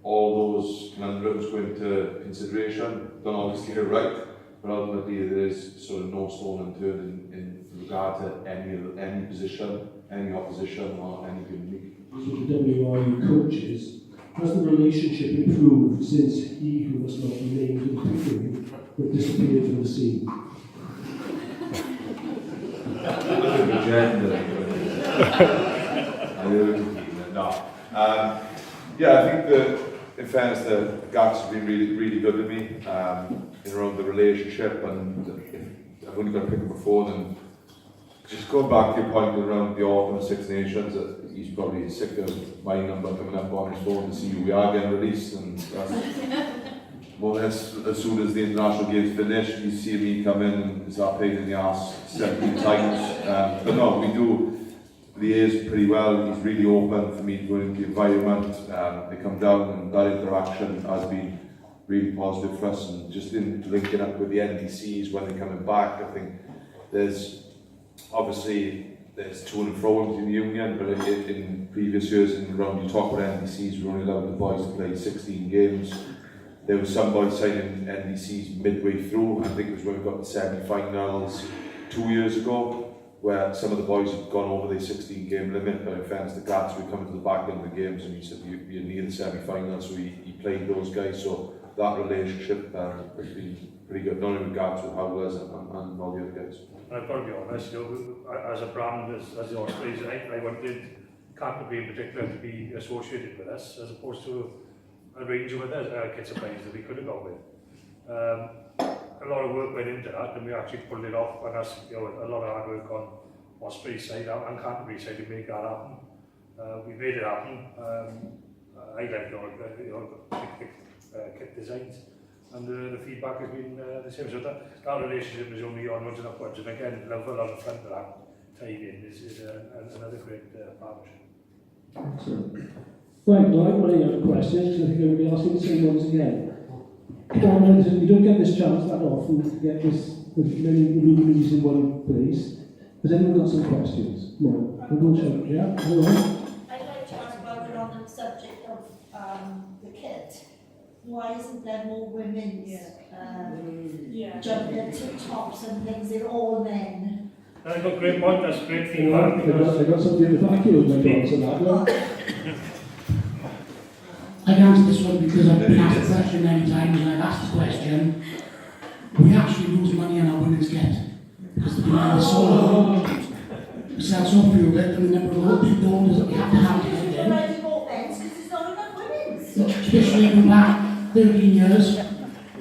all those conundrums go into consideration, don't always get it right, but ultimately there is sort of no stone unturned in regard to any position, any opposition or any given week. So the WRU coaches, has the relationship improved since he who must not be named in the picture but disappeared from the scene? Yeah, I think that in fairness, the Gats have been really good to me around the relationship, and I've only got to pick him before. And just going back to your point around the Autumn and Six Nations, he's probably sick of my number coming up on his phone to see who we are getting released, and more or less as soon as the international game's finished, you see me come in and start pain in the arse 17 times. But no, we do liaise pretty well. He's really open for me to go into the environment. They come down, and that interaction has been really positive for us. And just in linking up with the NDCs when they're coming back, I think there's to and fro in the union, but in previous years in around you talk about NDCs, we're only allowing the boys to play 16 games. There was some boys signing NDCs midway through. I think it was when we got the semi-finals 2 years ago, where some of the boys had gone over the 16-game limit, but in fairness, the Gats were coming to the back end of the games, and he said you're near the semi-finals, so he played those guys. So that relationship has been pretty good, not only with Gats, with Howlers and all the other guys. I've got to be honest, as a brand, as the Ospreys, I wanted Canterbury in particular to be associated with us, as opposed to a range of other kids of players that we could have gone with. A lot of work went into that, and we actually pulled it off, and that's a lot of hard work on Ospreys side and Canterbury side to make that happen. We made it happen. I led kit designs, and the feedback has been the same. So that relationship is only onwards and upwards, and again, love a lot of fun to that tied in is another great partnership. Excellent. Right, well, I'm running out of questions, because I think I'm going to be asking the same ones again. You don't get this chance that often to get this with many luminaries in one place. Has anyone got some questions? No. Yeah, hello. I'd like to ask while we're on the subject of the kit, why isn't there more women's jumping tip-tops and things? They're all men. I've got great point, that's great I feedback. got something in the back here with my thoughts on that one. I can answer this one because I've been asked the question many times and I've asked the question. We actually lose money on our women's kit because the demand is so low. We sell so few of it and we never go big orders that we have to have to get We've in. already bought men's because there's not enough women's. Traditionally, for the last 13 years,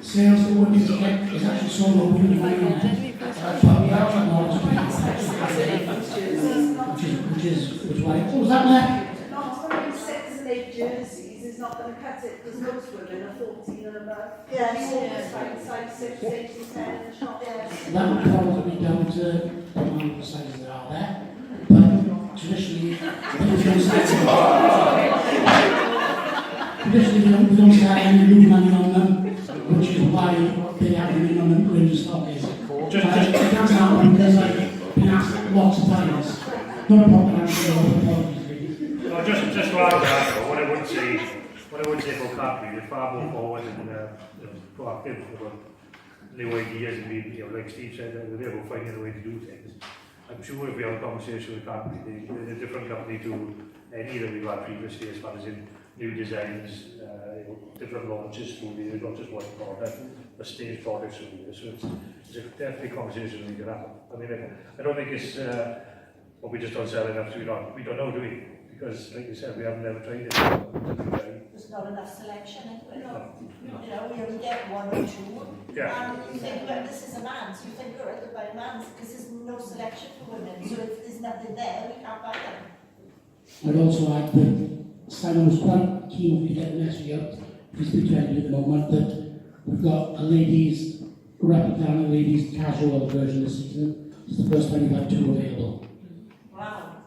sales for women's kit is actually so low we lose money on it. But we actually know it's which is why. What was that there? Not having 6 and 8 jerseys is not going to cut it because most women are 14 and above. Yes. You always find size 6, 8 and 10 in the shop. That would probably be down to the amount of sizes that are there. But traditionally, we don't sell any blue money on them, which is why they have the minimum range of stock is. That's not one because I've been asked lots of times. Not a problem, actually, apologies. No, just to add to that, though, what I would say for Clarke, we're far more forward and proactive about new ideas and being, like Steve said, they're about finding a way to do things. I'm sure if we have a conversation with Clarke, they're a different company to any that we've had previously as far as in new designs, different launches through the years, not just one product, but staged products through the years. So it's definitely a conversation we can have. I mean, I don't think it's what we just don't sell enough, so we don't know, do we? Because, like you said, we haven't never tried it. There's not enough selection anyway. You know, we only get 1 or 2. Yeah. And you think, well, this is a man's. You think, all right, they'll buy a man's because there's no selection for women. So if there's nothing there, we can't buy them. I'd also add that Simon was quite keen to get the message out, he's been trying at the moment, that we've got a ladies' replica and a ladies' casual version this season. It's the first time we've had 2 available. Wow.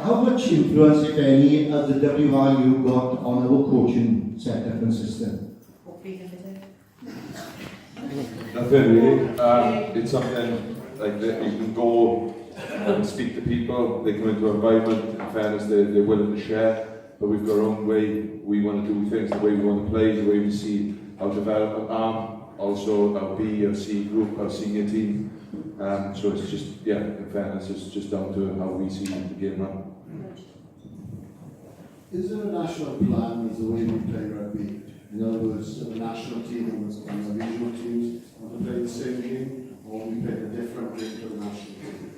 How much influence, if any, has the WRU got on our coaching setup and system? Nothing really. It's something like that you can go and speak to people, they come into our environment, in fairness they're willing to share, but we've got our own way we want to do things, the way we want to play, the way we see how to develop an arm, also our B, our C group, our senior team. So it's just, yeah, in fairness, it's just down to how we see the game run. Is there a national plan as the way we play rugby? In other words, the national team and the regional teams want to play the same game, or we play a different game to the national team?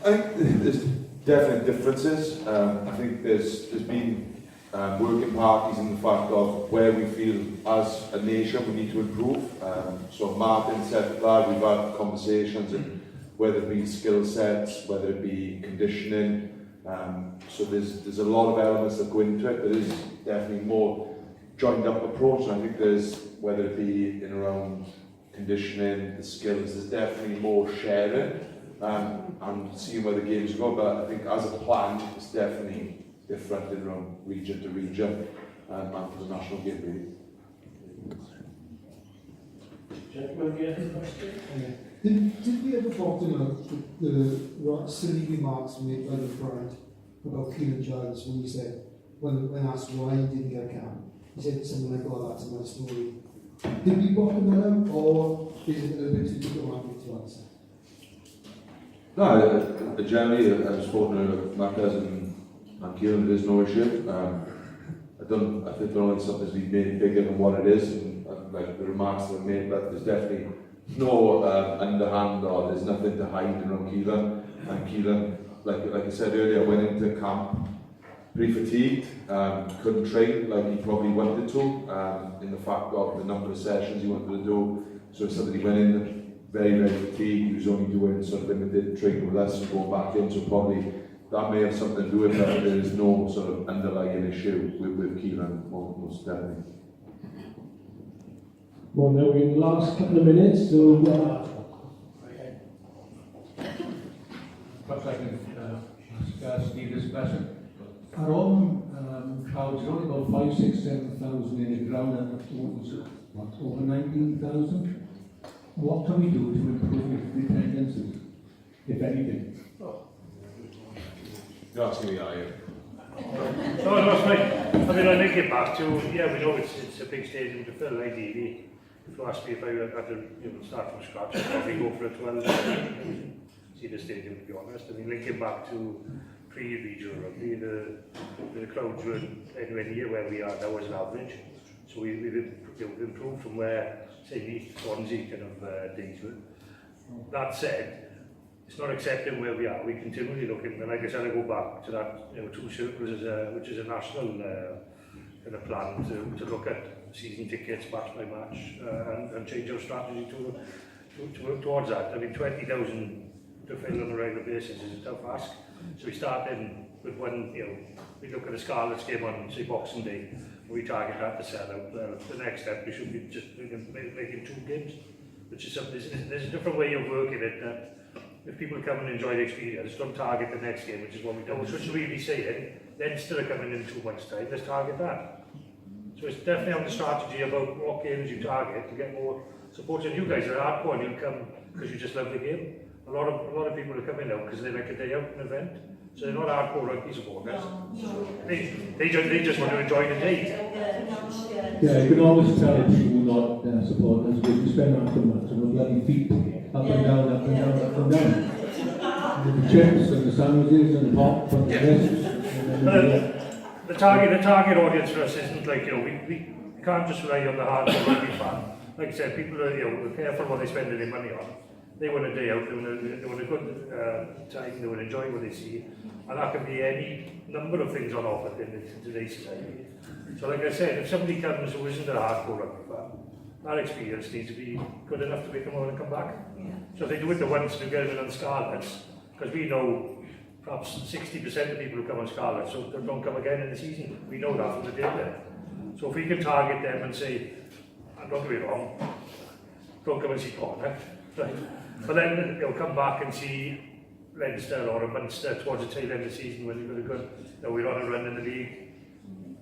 I think there's definite differences. I think there's been working parties in the fact of where we feel as a nation we need to improve. So Martin said that we've had conversations, and whether it be skill sets, whether it be conditioning. So there's a lot of elements that go into it. There is definitely more joined up approach, and I think there's, whether it be in around conditioning, the skills, there's definitely more sharing and seeing where the games go. But I think as a plan, it's definitely different in around region to region and for the national game really. Gentlemen, you have a question? Did we ever talk about the silly remarks made by the Brand about Keelan Giles when he said, when asked why he didn't get a cap, he said something like, oh, that's my story. Did we bottom that out, or is it a little bit too diplomatic to answer? No, generally I've spoken to Marcus and Keelan, there's no issue. I don't think something's been made bigger than what it is, and like the remarks that are made, but there's definitely no underhand or there's nothing to hide around Keelan. And Keelan, like I said earlier, went into camp pretty fatigued, couldn't train like he probably wanted to, in the fact of the number of sessions he wanted to do. So somebody went in very, very fatigued, he was only doing sort of limited training with us and going back in, so probably that may have something to do with it, but there is no sort of underlying issue with Keelan, most definitely. Well, now we're in the last couple of minutes, so perhaps I can ask Steve this question. Our own crowds are only about 5, 6, 7,000 in the ground, and over 19,000. What can we do to improve the attendances, if anything? You're asking me, are you? No, that's fine. I mean, I link it back to, yeah, we know it's a big stadium to fill, ideally. If you ask me if I had to start from scratch, I'd probably go for a 12 see the stadium, to be honest. I mean, linking back to pre-regional rugby, the crowds were anywhere near where we are now as an average. So we've improved from where, say, Leith, Swansea kind of days were. That said, it's not accepting where we are. We continually looking, and like I said, I go back to that, two circles, which is a national kind of plan to look at season tickets, match by match, and change our strategy to work towards that. I mean, 20,000 to fill on a regular basis is a tough ask. So we start in with one, we look at a Scarlets game on, say, Boxing Day, and we target that to sell out. The next step, we should be just making 2 games, which is something, there's a different way of working it that if people come and enjoy the experience, don't target the next game, which is what we do. So should we be saying, then instead of coming in 2 months' time, let's target that. So it's definitely on the strategy about what games you target to get more support. And you guys are hardcore and you come because you just love the game. A lot of people are coming out because they like a day out an event. So they're not hardcore rugby supporters. They just want to enjoy the day. Yeah, you can always tell people not supporters if you spend after much and the bloody feet up and down, up and down, up and down. And the chips and the sandwiches and the pop and the rest. The target audience for us isn't like, we can't just rely on the hardcore rugby fan. Like I said, people are careful what they spend their money on. They want a day out, they want a good time, they want to enjoy what they see, and that can be any number of things on offer in today's society. So like I said, if somebody comes who isn't a hardcore rugby fan, that experience needs to be good enough to make them want to come back. Yeah. So if they do it the once to get them on Scarlets, because we know perhaps 60% of people who come on Scarlets so they don't come again in the season. We know that from the data. So if we can target them and say, and don't get me wrong, don't come and see Corner, right? But then they'll come back and see Leinster or a Munster towards the tail end of the season when you've got a good, we're on a run in the league,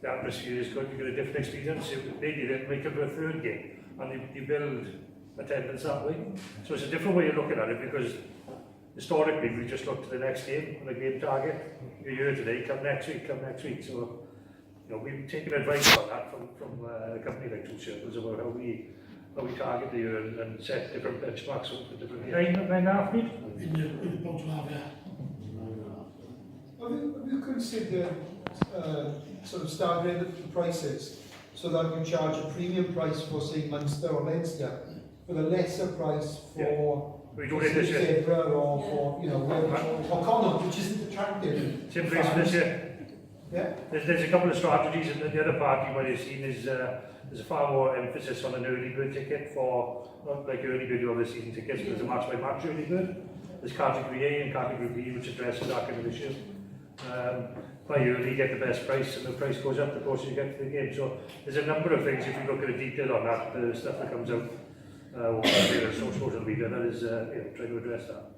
the atmosphere is good, you get a different experience. Maybe they make it a 3rd game and you build attendance that way. So it's a different way of looking at it because historically we just look to the next game and the game target. You're here today, come next week. So we've taken advice on that from a company like Two Circles about how we target the year and set different benchmarks for different years. 9.5 feet? In the bottom half, yeah. Have you considered sort of staggering the prices so that you charge a premium price for, say, Munster or Leinster, but a lesser price for Zebra or for, or Connaught, which isn't attractive? Same place for this year. Yeah. There's a couple of strategies, and the other part you might have seen is there's a far more emphasis on an early bird ticket for, not like early bird of the season tickets, but there's a match by match early bird. There's category A and category B, which addresses that kind of issue. By early, you get the best price, and the price goes up the closer you get to the game. So there's a number of things, if you look at the detail on that, the stuff that comes out on social media, that is trying to address that.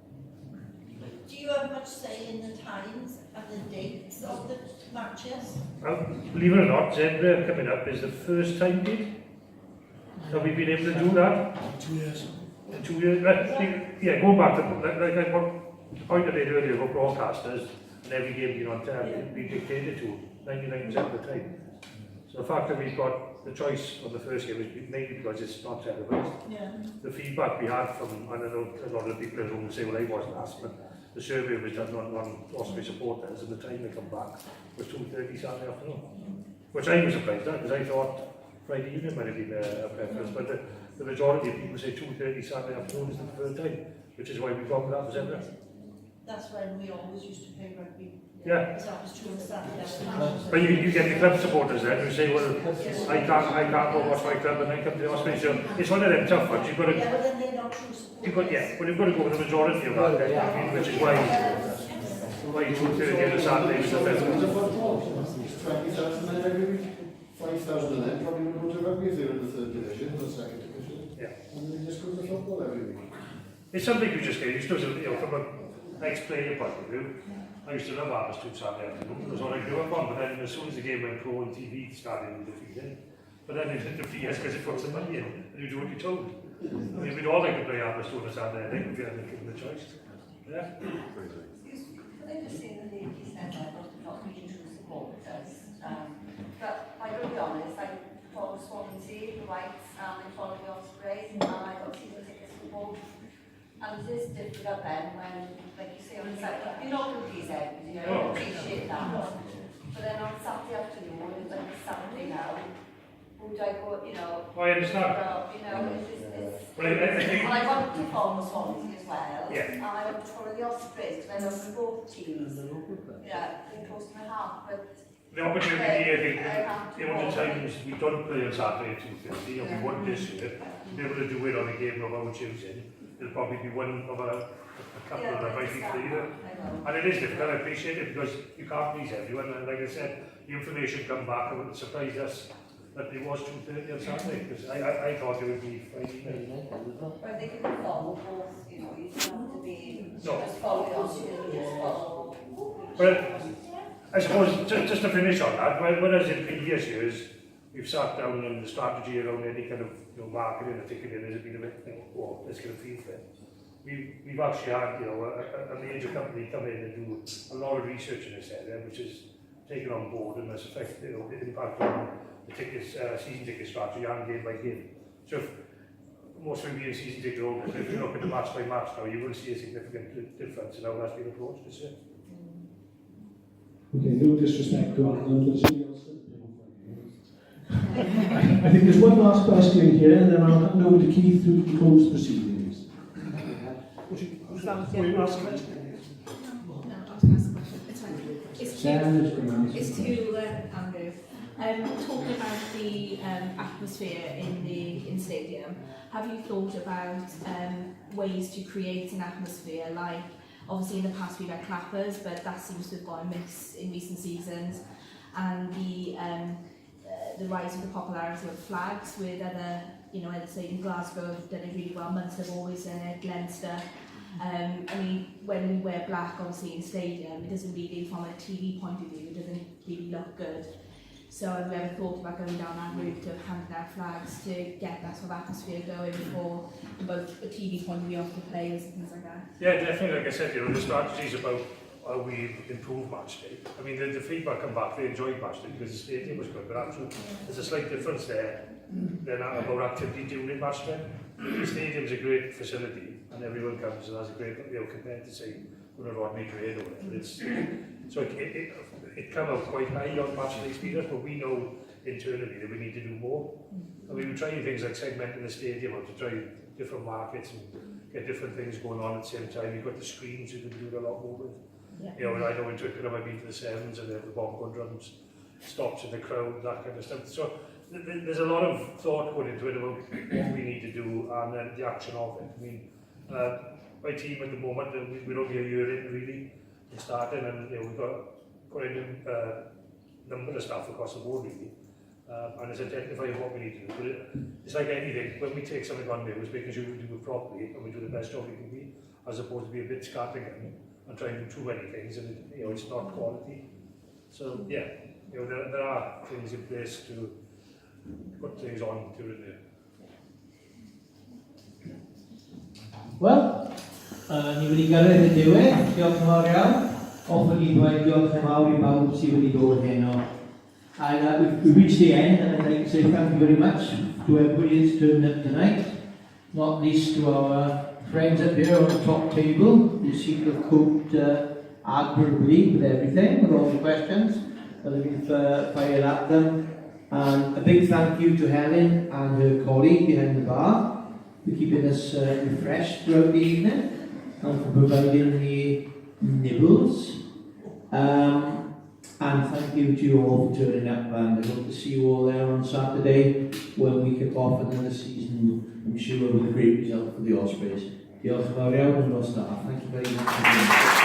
Do you have much say in the times and the dates of the matches? Well, believe it or not, Zebra coming up is the first time date. Have we been able to do that? 2 years. In 2 years? Yeah, going back to like what point I made earlier about broadcasters and every game being on television, we dictated to 99% of the time. So the fact that we've got the choice of the first game is mainly because it's not televised. Yeah. The feedback we had from, I don't know, a lot of the people at home say, well, I wasn't asked, but the survey was done on Ospreys supporters, and the time they come back was 2:30 Saturday afternoon, which I was surprised at because I thought Friday evening might have been a preference, but the majority of people say 2:30 Saturday afternoon is the preferred time, which is why we've gone with that for Zebra. That's when we always used to play rugby. Yeah. Because that was true on Saturday. But you get the club supporters then who say, well, I can't go watch my club and then come to the Ospreys. So it's one of them tough ones. You've got to. Yeah, but then they're not true supporters. Well, you've got to go with the majority of that then, I mean, which is why 2:30 on a Saturday is the best. 20,000 then every week. 5,000 of them probably would go to rugby if they were in the 3rd division or the 2nd division. Yeah. And they just go to football every week. It's something you just get used to, from ex-player point of view, I used to love Aberystwyth Saturday afternoon. It was what I grew up on, but then as soon as the game went pro on TV, it started defeating. But then it hit the PS because it puts the money in, and you do what you're told. I mean, we'd all like to play Aberystwyth on a Saturday, I think, if we hadn't given the choice. Yeah? Could I just say the lady said that not being true supporters, but I will be honest, I follow Swansea, the Whites, and I follow the Ospreys, and I got season tickets for both. And it is difficult then when, like you say on the side, you're not going to please everybody, I appreciate that. But then on Saturday afternoon, it's like Saturday now, who do I go, you know? I understand. You know, it's Well, I think... and I want to follow Swansea as well. Yeah. And I want to follow the Ospreys, because I know for both teams. Yeah, they're close to my heart, but... The opportunity, I think, the other times we don't play on Saturday at 2:30, and we won this year, to be able to do it on a game of our choosing, it'll probably be one of a couple that might be clearer. And it is difficult, I appreciate it, because you can't please everyone, and like I said, the information come back and it surprised us that it was 2:30 on Saturday, because I thought it would be Friday night. But they can follow both, you know, you don't have to be No. just follow the Ospreys, just follow. Well, I suppose, just to finish on that, whereas in previous years, we've sat down and the strategy around any kind of marketing or ticketing has been a bit, oh, let's get a feel for it. We've actually had, a major company come in and do a lot of research in this area, which is taken on board and has affected, impact on the tickets, season ticket strategy and game by game. So if most of being season ticket holders, if you look at the match by match now, you will see a significant difference in how that's been approached this year. Okay, no disrespect to Allan, but is anyone else I think there's one last question here, and then I'll hand over to Keith to close proceedings. Was that the last question? No, I was going to ask a question. It's fine. It's to Andrew. Talking about the atmosphere in the stadium, have you thought about ways to create an atmosphere like, obviously in the past we've had clappers, but that seems to have gone amiss in recent seasons, and the rise of the popularity of flags with other, let's say in Glasgow have done it really well, Munster have always done it, Leinster. I mean, when we wear black obviously in stadium, it doesn't really, from a TV point of view, it doesn't really look good. So have you ever thought about going down that route of handing out flags to get that sort of atmosphere going for both a TV point of view of the players and things like that? Yeah, definitely. Like I said, the strategy is about how we improve match day. I mean, the feedback come back, they enjoyed match day because the stadium was good, but actually there's a slight difference there than about activity during match day. The stadium's a great facility and everyone comes and has a great, compared to say, Rodney Parade or whatever. It came out quite high on match day speakers, but we know internally that we need to do more. And we were trying things like segmenting the stadium or to try different markets and get different things going on at the same time. You've got the screens you can do a lot more with. Yeah. And I know in Twickenham I've been to the Sevens and the bongo drums stops in the crowd, that kind of stuff. So there's a lot of thought going into it about what we need to do and then the action of it. I mean, my team at the moment, we're only a year in really, in starting, and we've got quite a number of staff across the board really. And it's identifying what we need to do. But it's like anything, when we take something on new, it's making sure we do it properly and we do the best job we can be, as opposed to be a bit scattergun and trying to do too many things, and it's not quality. So yeah, there are things in place to put things on during the... Well, ni wedi gyrraedd y diwedd, diolch yn fawr iawn. Offer i ddweud diolch yn fawr I bawb sydd wedi dod heno. And we've reached the end, and I'd like to say thank you very much to everybody who's turned up tonight, not least to our friends up here on the top table who seem to have coped admirably with everything, with all the questions that have been fired at them. And a big thank you to Helen and her colleague behind the bar for keeping us refreshed throughout the evening and for providing the nibbles. And thank you to you all for turning up, and I hope to see you all there on Saturday when we kick off another season, I'm sure with a great result for the Ospreys. Diolch yn fawr iawn yn nos da. Thank you very much.